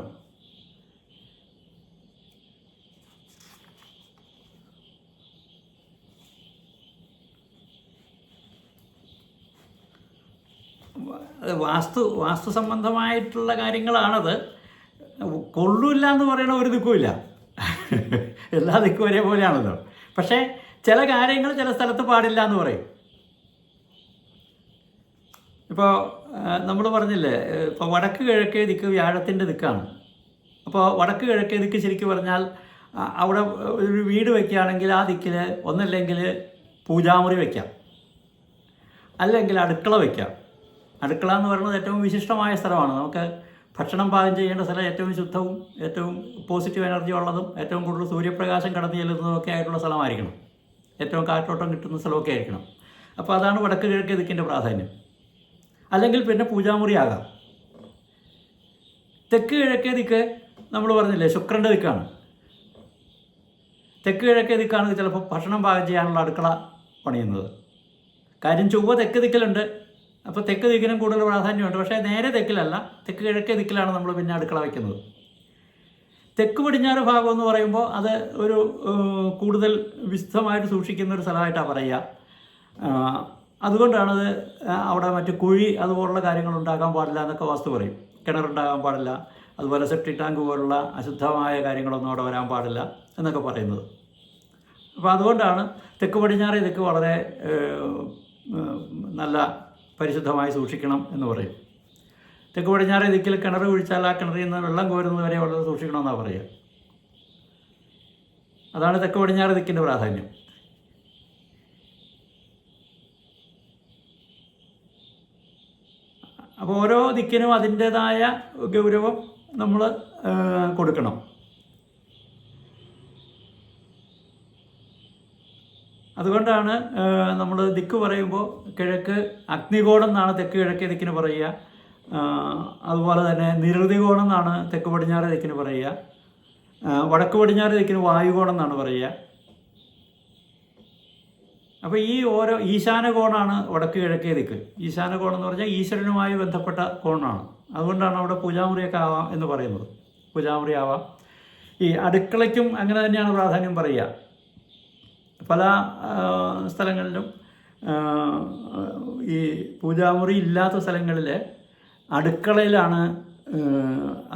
വാസ്തു സംബന്ധമായിട്ടുള്ള കാര്യങ്ങളാണത്. കൊള്ളൂല്ല എന്ന് പറയണ ഒരു ദിക്കുമില്ല. എല്ലാ ദിക്കും ഒരേപോലെയാണല്ലോ. പക്ഷേ ചില കാര്യങ്ങൾ ചില സ്ഥലത്ത് പാടില്ല എന്ന് പറയും. ഇപ്പോൾ നമ്മൾ പറഞ്ഞില്ലേ, ഇപ്പോൾ വടക്ക് കിഴക്കേ ദിക്ക് വ്യാഴത്തിൻ്റെ ദിക്കാണ്. അപ്പോൾ വടക്ക് കിഴക്കേ ദിക്ക് ശരിക്കും പറഞ്ഞാൽ അവിടെ ഒരു വീട് വയ്ക്കുകയാണെങ്കിൽ ആ ദിക്കിൽ ഒന്നല്ലെങ്കിൽ പൂജാമുറി വയ്ക്കാം, അല്ലെങ്കിൽ അടുക്കള വയ്ക്കാം. അടുക്കള എന്ന് പറയുന്നത് ഏറ്റവും വിശിഷ്ടമായ സ്ഥലമാണ്. നമുക്ക് ഭക്ഷണം പാകം ചെയ്യേണ്ട സ്ഥലം ഏറ്റവും ശുദ്ധവും ഏറ്റവും പോസിറ്റീവ് എനർജി ഉള്ളതും ഏറ്റവും കൂടുതൽ സൂര്യപ്രകാശം കടന്നു ചെല്ലുന്നതൊക്കെ ആയിട്ടുള്ള സ്ഥലമായിരിക്കണം. ഏറ്റവും കാറ്റോട്ടം കിട്ടുന്ന സ്ഥലമൊക്കെ ആയിരിക്കണം. അപ്പോൾ അതാണ് വടക്ക് കിഴക്കേ ദിക്കിൻ്റെ പ്രാധാന്യം. അല്ലെങ്കിൽ പിന്നെ പൂജാമുറി ആകാം. തെക്ക് കിഴക്കേ ദിക്ക് നമ്മൾ പറഞ്ഞില്ലേ, ശുക്രൻ്റെ ദിക്കാണ്. തെക്ക് കിഴക്കേ ദിക്കാണ് ചിലപ്പോൾ ഭക്ഷണം പാകം ചെയ്യാനുള്ള അടുക്കള പണിയുന്നത്. കാര്യം ചൊവ്വ തെക്ക് ദിക്കിലുണ്ട്. അപ്പോൾ തെക്ക് ദിക്കിനും കൂടുതൽ പ്രാധാന്യമുണ്ട്. പക്ഷേ നേരെ തെക്കിലല്ല, തെക്ക് കിഴക്കേ ദിക്കിലാണ് നമ്മൾ പിന്നെ അടുക്കള വയ്ക്കുന്നത്. തെക്ക് പടിഞ്ഞാറ് ഭാഗം എന്ന് പറയുമ്പോൾ അത് ഒരു കൂടുതൽ വിശുദ്ധമായിട്ട് സൂക്ഷിക്കുന്ന ഒരു സ്ഥലമായിട്ടാണ് പറയുക. അതുകൊണ്ടാണത് അവിടെ മറ്റ് കുഴി അതുപോലുള്ള കാര്യങ്ങൾ ഉണ്ടാക്കാൻ പാടില്ല എന്നൊക്കെ വാസ്തു പറയും. കിണറുണ്ടാകാൻ പാടില്ല, അതുപോലെ സെപ്റ്റിക് ടാങ്ക് പോലുള്ള അശുദ്ധമായ കാര്യങ്ങളൊന്നും അവിടെ വരാൻ പാടില്ല എന്നൊക്കെ പറയുന്നത്. അപ്പോൾ അതുകൊണ്ടാണ് തെക്ക് പടിഞ്ഞാറ് ദിക്ക് വളരെ നല്ല പരിശുദ്ധമായി സൂക്ഷിക്കണം എന്ന് പറയും. തെക്ക് പടിഞ്ഞാറ് ദിക്കിൽ കിണർ കുഴിച്ചാൽ ആ കിണറിൽ നിന്ന് വെള്ളം കോരുന്നത് വരെ വളരെ സൂക്ഷിക്കണമെന്നാണ് പറയുക. അതാണ് തെക്ക് പടിഞ്ഞാറ് ദിക്കിൻ്റെ പ്രാധാന്യം. അപ്പോൾ ഓരോ ദിക്കിനും അതിൻ്റേതായ ഗൗരവം നമ്മൾ കൊടുക്കണം. അതുകൊണ്ടാണ് നമ്മൾ ദിക്ക് പറയുമ്പോൾ കിഴക്ക് അഗ്നികോണം എന്നാണ് തെക്ക് കിഴക്കേ ദിക്കിന് പറയുക. അതുപോലെ തന്നെ നിരുതികോണം എന്നാണ് തെക്ക് പടിഞ്ഞാറ് ദിക്കിന് പറയുക. വടക്ക് പടിഞ്ഞാറ് ദിക്കിന് വായുകോണം എന്നാണ് പറയുക. അപ്പോൾ ഈ ഓരോ ഈശാനകോണാണ് വടക്ക് കിഴക്കേ ദിക്ക്. ഈശാനകോണം എന്ന് പറഞ്ഞാൽ ഈശ്വരനുമായി ബന്ധപ്പെട്ട കോണാണ്. അതുകൊണ്ടാണ് അവിടെ പൂജാമുറിയൊക്കെ ആവാം എന്ന് പറയുന്നത്. പൂജാമുറി ആവാം. ഈ അടുക്കളയ്ക്കും അങ്ങനെ തന്നെയാണ് പ്രാധാന്യം പറയുക. പല സ്ഥലങ്ങളിലും ഈ പൂജാമുറി ഇല്ലാത്ത സ്ഥലങ്ങളിൽ അടുക്കളയിലാണ്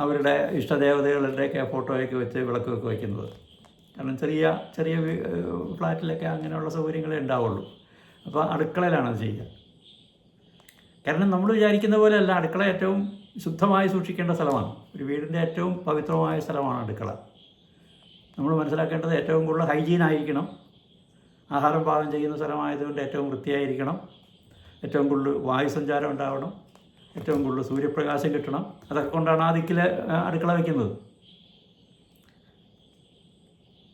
അവരുടെ ഇഷ്ടദേവതകളുടെയൊക്കെ ഫോട്ടോയൊക്കെ വെച്ച് വിളക്കൊക്കെ വയ്ക്കുന്നത്. കാരണം ചെറിയ ചെറിയ ഫ്ലാറ്റിലൊക്കെ അങ്ങനെയുള്ള സൗകര്യങ്ങളേ ഉണ്ടാവുള്ളൂ. അപ്പോൾ അടുക്കളയിലാണ് അത് ചെയ്യുക. കാരണം നമ്മൾ വിചാരിക്കുന്ന പോലെയല്ല, അടുക്കള ഏറ്റവും ശുദ്ധമായി സൂക്ഷിക്കേണ്ട സ്ഥലമാണ്. ഒരു വീടിൻ്റെ ഏറ്റവും പവിത്രമായ സ്ഥലമാണ് അടുക്കള. നമ്മൾ മനസ്സിലാക്കേണ്ടത് ഏറ്റവും കൂടുതൽ ഹൈജീൻ ആയിരിക്കണം. ആഹാരം പാകം ചെയ്യുന്ന സ്ഥലമായതുകൊണ്ട് ഏറ്റവും വൃത്തിയായിരിക്കണം. ഏറ്റവും കൂടുതൽ വായുസഞ്ചാരം ഉണ്ടാവണം. ഏറ്റവും കൂടുതൽ സൂര്യപ്രകാശം കിട്ടണം. അതൊക്കെ കൊണ്ടാണ് ആ ദിക്കിൽ അടുക്കള വയ്ക്കുന്നത്.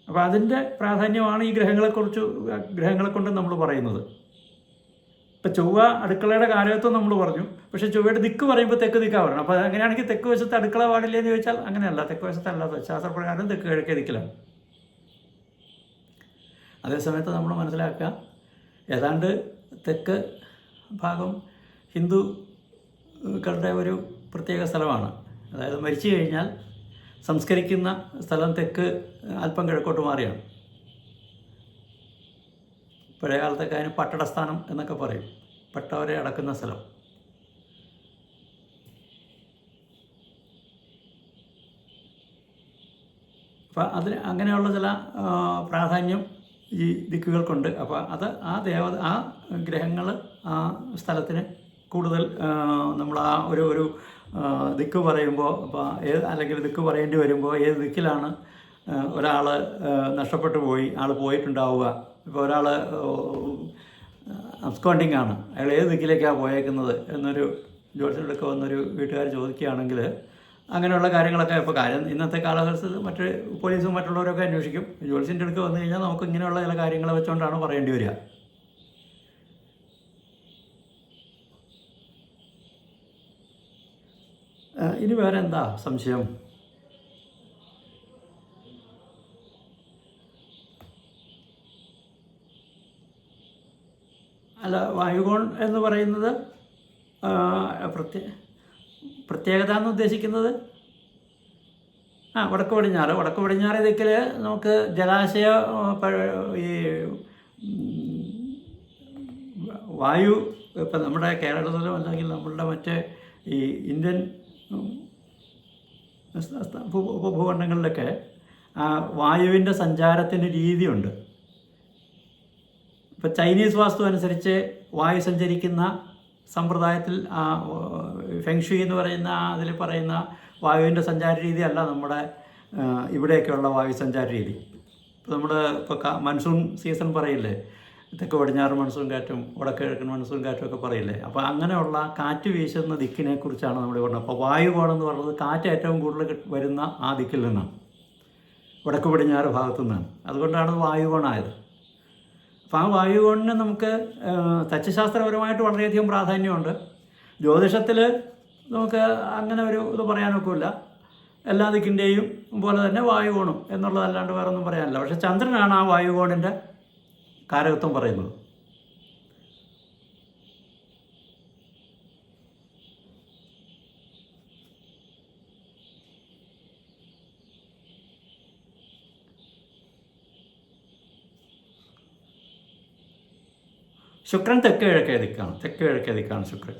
അപ്പോൾ അതിൻ്റെ പ്രാധാന്യമാണ് ഈ ഗ്രഹങ്ങളെ കൊണ്ട് നമ്മൾ പറയുന്നത്. ഇപ്പം ചൊവ്വ അടുക്കളയുടെ കാലത്വം നമ്മൾ പറഞ്ഞു. പക്ഷേ ചൊവ്വയുടെ ദിക്ക് പറയുമ്പോൾ തെക്ക് ദിക്കാ പറയണം. അപ്പോൾ അങ്ങനെയാണെങ്കിൽ തെക്ക് വശത്ത് അടുക്കള പാടില്ല എന്ന് ചോദിച്ചാൽ അങ്ങനെയല്ല. തെക്ക് വശത്തല്ലാത്ത ശാസ്ത്രപ്രകാരം തെക്ക് കിഴക്കേ ദിക്കിലാണ്. അതേസമയത്ത് നമ്മൾ മനസ്സിലാക്കുക, ഏതാണ്ട് തെക്ക് ഭാഗം ഹിന്ദുക്കളുടെ ഒരു പ്രത്യേക സ്ഥലമാണ്. അതായത് മരിച്ചു കഴിഞ്ഞാൽ സംസ്കരിക്കുന്ന സ്ഥലം തെക്ക് അല്പം കിഴക്കോട്ട് മാറിയാണ്. പഴയ കാലത്തൊക്കെ അതിന് പട്ടടസ്ഥാനം എന്നൊക്കെ പറയും. പട്ടവരെ അടക്കുന്ന സ്ഥലം. അപ്പം അതിന് അങ്ങനെയുള്ള ചില പ്രാധാന്യം ഈ ദിക്കുകൾക്കുണ്ട്. അപ്പോൾ അത് ആ ഗ്രഹങ്ങൾ ആ സ്ഥലത്തിന് കൂടുതൽ നമ്മൾ ആ ഒരു ദിക്ക് പറയുമ്പോൾ, അപ്പോൾ അല്ലെങ്കിൽ ദിക്ക് പറയേണ്ടി വരുമ്പോൾ ഏത് ദിക്കിലാണ് ഒരാൾ നഷ്ടപ്പെട്ടു പോയി, ആൾ പോയിട്ടുണ്ടാവുക. ഇപ്പോൾ ഒരാൾ അബ്സ്കോണ്ടിങ് ആണ്, അയാൾ ഏത് ദിക്കിലേക്കാണ് പോയേക്കുന്നത് എന്നൊരു ജ്യോത്സ്യനടുക്ക് വന്നൊരു വീട്ടുകാർ ചോദിക്കുകയാണെങ്കിൽ അങ്ങനെയുള്ള കാര്യങ്ങളൊക്കെ ഇപ്പോൾ ഇന്നത്തെ കാലഘട്ടത്തിൽ മറ്റ് പോലീസും മറ്റുള്ളവരൊക്കെ അന്വേഷിക്കും. ജ്യോത്സ്യൻ്റെ അടുക്ക് വന്നു കഴിഞ്ഞാൽ നമുക്ക് ഇങ്ങനെയുള്ള ചില കാര്യങ്ങൾ വെച്ചുകൊണ്ടാണ് പറയേണ്ടി വരിക. ഇനി വേറെ എന്താ സംശയം? അല്ല, വായുകോൺ എന്ന് പറയുന്നത് പ്രത്യേകത എന്ന് ഉദ്ദേശിക്കുന്നത് വടക്ക് പടിഞ്ഞാറ് ദിക്കിൽ നമുക്ക് ജലാശയ ഈ വായു ഇപ്പം നമ്മുടെ കേരളത്തിലും അല്ലെങ്കിൽ നമ്മളുടെ മറ്റ് ഈ ഇന്ത്യൻ ഉപഭൂഖണ്ഡങ്ങളിലൊക്കെ വായുവിൻ്റെ സഞ്ചാരത്തിന് രീതിയുണ്ട്. ഇപ്പം ചൈനീസ് വാസ്തു അനുസരിച്ച് വായു സഞ്ചരിക്കുന്ന സമ്പ്രദായത്തിൽ ഫെങ്ഷുയി എന്ന് പറയുന്ന അതിൽ പറയുന്ന വായുവിൻ്റെ സഞ്ചാര രീതി അല്ല നമ്മുടെ ഇവിടെയൊക്കെയുള്ള വായു സഞ്ചാര രീതി. ഇപ്പോൾ നമ്മൾ മൺസൂൺ സീസൺ പറയില്ലേ, തെക്ക് പടിഞ്ഞാറ് മൺസൂൺ കാറ്റും വടക്ക് കിഴക്കൻ മൺസൂൺ കാറ്റും ഒക്കെ പറയില്ലേ. അപ്പോൾ അങ്ങനെയുള്ള കാറ്റ് വീശുന്ന ദിക്കിനെ കുറിച്ചാണ് നമ്മൾ പറഞ്ഞത്. അപ്പോൾ വായുകോണം എന്ന് പറയുന്നത് കാറ്റ് ഏറ്റവും കൂടുതൽ വരുന്ന ആ ദിക്കിൽ നിന്നാണ്, വടക്ക് പടിഞ്ഞാറ് ഭാഗത്തു നിന്നാണ്. അതുകൊണ്ടാണ് വായുകോണായത്. അപ്പോൾ ആ വായുകോണിന് നമുക്ക് തച്ചുശാസ്ത്രപരമായിട്ട് വളരെയധികം പ്രാധാന്യമുണ്ട്. ജ്യോതിഷത്തിൽ നമുക്ക് അങ്ങനെ ഒരു ഇത് പറയാനൊക്കില്ല. എല്ലാ ദിക്കിൻ്റെയും പോലെ തന്നെ വായുകോണും എന്നുള്ളതല്ലാണ്ട് വേറെ ഒന്നും പറയാനില്ല. പക്ഷേ ചന്ദ്രനാണ് ആ വായുകോണിൻ്റെ കാരകത്വം പറയുന്നത്. ശുക്രൻ തെക്ക് കിഴക്കേ ദിക്കാണ് ശുക്രൻ.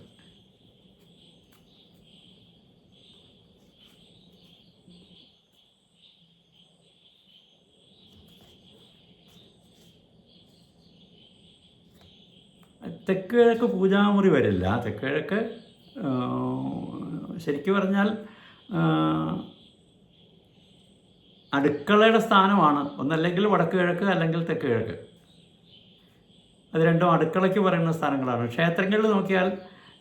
തെക്ക് കിഴക്ക് പൂജാമുറി വരില്ല. തെക്ക് കിഴക്ക് ശരിക്കും പറഞ്ഞാൽ അടുക്കളയുടെ സ്ഥാനമാണ്. ഒന്നല്ലെങ്കിൽ വടക്ക് കിഴക്ക് അല്ലെങ്കിൽ തെക്ക് കിഴക്ക്. അത് രണ്ടും അടുക്കളയ്ക്ക് പറയുന്ന സ്ഥാനങ്ങളാണ്. ക്ഷേത്രങ്ങളിൽ നോക്കിയാൽ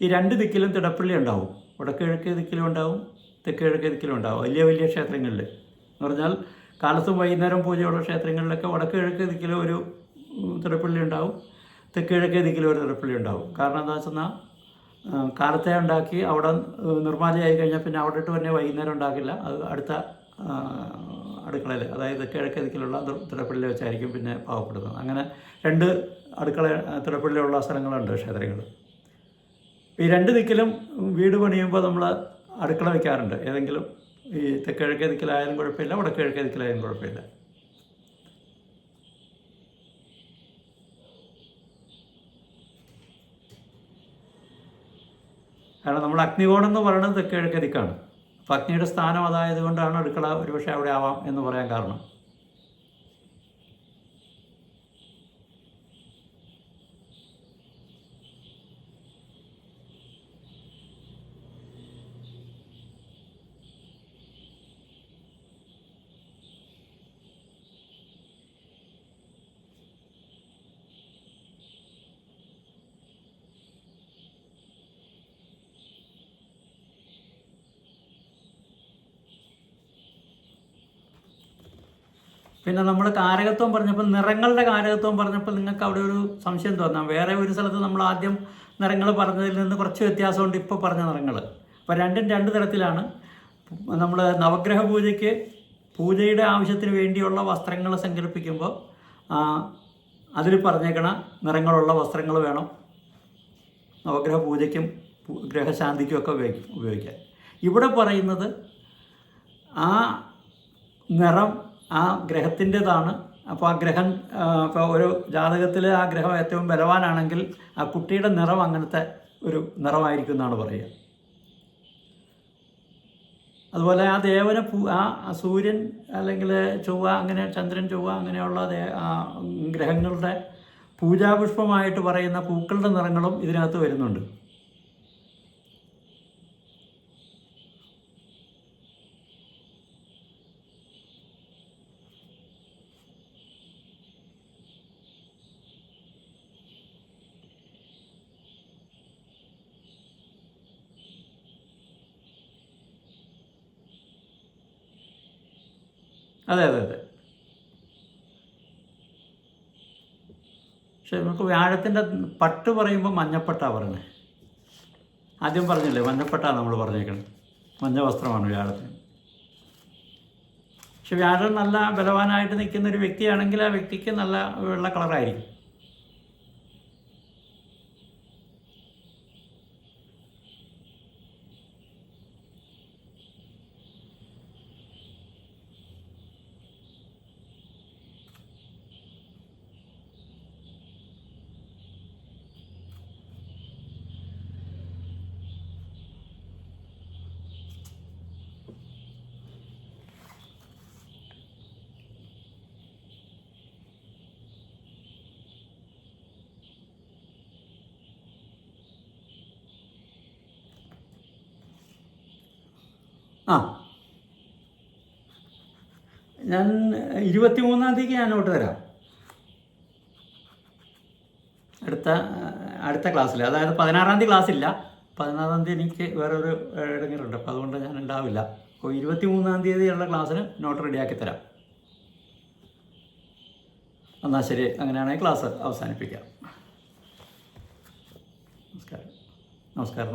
ഈ രണ്ട് ദിക്കിലും തിടപ്പള്ളി ഉണ്ടാവും. വടക്ക് കിഴക്കേ ദിക്കിലും ഉണ്ടാവും, തെക്ക് കിഴക്കേ ദിക്കിലും ഉണ്ടാവും. വലിയ വലിയ ക്ഷേത്രങ്ങളിൽ എന്ന് പറഞ്ഞാൽ കാലത്തും വൈകുന്നേരം പൂജയുള്ള ക്ഷേത്രങ്ങളിലൊക്കെ വടക്ക് കിഴക്കേ ദിക്കിലും ഒരു തിടപ്പള്ളി ഉണ്ടാവും, തെക്ക് കിഴക്കേ ദിക്കിലും ഒരു തിടപ്പള്ളി ഉണ്ടാവും. കാരണം എന്താ വെച്ചെന്നാൽ കാലത്തെ ഉണ്ടാക്കി അവിടെ നിർമ്മാല്യമായി കഴിഞ്ഞാൽ പിന്നെ അവിടെ ഇട്ട് തന്നെ വൈകുന്നേരം ഉണ്ടാക്കില്ല. അത് അടുത്ത അടുക്കളയിൽ, അതായത് കിഴക്കേ ദിക്കിലുള്ള തിടപ്പള്ളിയിൽ വെച്ചായിരിക്കും പിന്നെ പാവപ്പെടുന്നത്. അങ്ങനെ രണ്ട് അടുക്കള തിടപ്പള്ളിയുള്ള സ്ഥലങ്ങളുണ്ട് ക്ഷേത്രങ്ങൾ. ഈ രണ്ട് ദിക്കിലും വീട് പണിയുമ്പോൾ നമ്മൾ അടുക്കള വയ്ക്കാറുണ്ട്. ഏതെങ്കിലും ഈ തെക്ക് കിഴക്കേ ദിക്കിലായാലും കുഴപ്പമില്ല, വടക്ക് കിഴക്കേ ദിക്കിലായാലും കുഴപ്പമില്ല. കാരണം നമ്മൾ അഗ്നികോണം എന്ന് പറയുന്നത് തെക്ക് കിഴക്കേ ദിക്കാണ്. അപ്പോൾ അഗ്നിയുടെ സ്ഥാനം അതായത് കൊണ്ടാണ് അടുക്കള ഒരുപക്ഷെ അവിടെ ആവാം എന്ന് പറയാൻ കാരണം. പിന്നെ നമ്മൾ കാരകത്വം പറഞ്ഞപ്പോൾ, നിറങ്ങളുടെ കാരകത്വം പറഞ്ഞപ്പോൾ നിങ്ങൾക്ക് അവിടെ ഒരു സംശയം തോന്നാം. വേറെ ഒരു സ്ഥലത്ത് നമ്മൾ ആദ്യം നിറങ്ങൾ പറഞ്ഞതിൽ നിന്ന് കുറച്ച് വ്യത്യാസമുണ്ട് ഇപ്പോൾ പറഞ്ഞ നിറങ്ങൾ. അപ്പോൾ രണ്ടും രണ്ട് തരത്തിലാണ്. നമ്മൾ നവഗ്രഹ പൂജയ്ക്ക് പൂജയുടെ ആവശ്യത്തിന് വേണ്ടിയുള്ള വസ്ത്രങ്ങൾ സങ്കല്പിക്കുമ്പോൾ അതിൽ പറഞ്ഞേക്കണ നിറങ്ങളുള്ള വസ്ത്രങ്ങൾ വേണം നവഗ്രഹ പൂജയ്ക്കും ഗ്രഹശാന്തിക്കും ഒക്കെ ഉപയോഗിക്കാൻ. ഇവിടെ പറയുന്നത് ആ നിറം ആ ഗ്രഹത്തിൻ്റെതാണ്. അപ്പോൾ ആ ഗ്രഹം, ഇപ്പോൾ ഒരു ജാതകത്തിൽ ആ ഗ്രഹം ഏറ്റവും ബലവാനാണെങ്കിൽ ആ കുട്ടിയുടെ നിറം അങ്ങനത്തെ ഒരു നിറമായിരിക്കും എന്നാണ് പറയുക. അതുപോലെ ആ ദേവന് ആ സൂര്യൻ അല്ലെങ്കിൽ ചൊവ്വ, അങ്ങനെ ചന്ദ്രൻ, ചൊവ്വ അങ്ങനെയുള്ള ഗ്രഹങ്ങളുടെ പൂജാപുഷ്പമായിട്ട് പറയുന്ന പൂക്കളുടെ നിറങ്ങളും ഇതിനകത്ത് വരുന്നുണ്ട്. അതെ അതെ അതെ. പക്ഷെ നമുക്ക് വ്യാഴത്തിൻ്റെ പട്ട് പറയുമ്പോൾ മഞ്ഞപ്പട്ടാണ് പറയുന്നത്. ആദ്യം പറഞ്ഞില്ലേ, മഞ്ഞപ്പട്ടാണ് നമ്മൾ പറഞ്ഞേക്കുന്നത്. മഞ്ഞ വസ്ത്രമാണ് വ്യാഴത്തിന്. പക്ഷെ വ്യാഴം നല്ല ബലവാനായിട്ട് നിൽക്കുന്ന ഒരു വ്യക്തിയാണെങ്കിൽ ആ വ്യക്തിക്ക് നല്ല വെള്ള കളറായിരിക്കും. ആ, ഞാൻ 23-ാം തീയതിക്ക് ഞാൻ നോട്ട് തരാം. അടുത്ത ക്ലാസ്സിൽ, അതായത് 16-ാം തീയതി ക്ലാസ്സില്ല. 16-ാം തീയതി എനിക്ക് വേറൊരു ഇടങ്ങറുണ്ട്, അപ്പോൾ അതുകൊണ്ട് ഞാൻ ഉണ്ടാവില്ല. അപ്പോൾ 23-ാം തീയതിയുള്ള ക്ലാസ്സിന് നോട്ട് റെഡിയാക്കി തരാം. എന്നാൽ ശരി, അങ്ങനെയാണെങ്കിൽ ക്ലാസ് അവസാനിപ്പിക്കാം. നമസ്കാരം.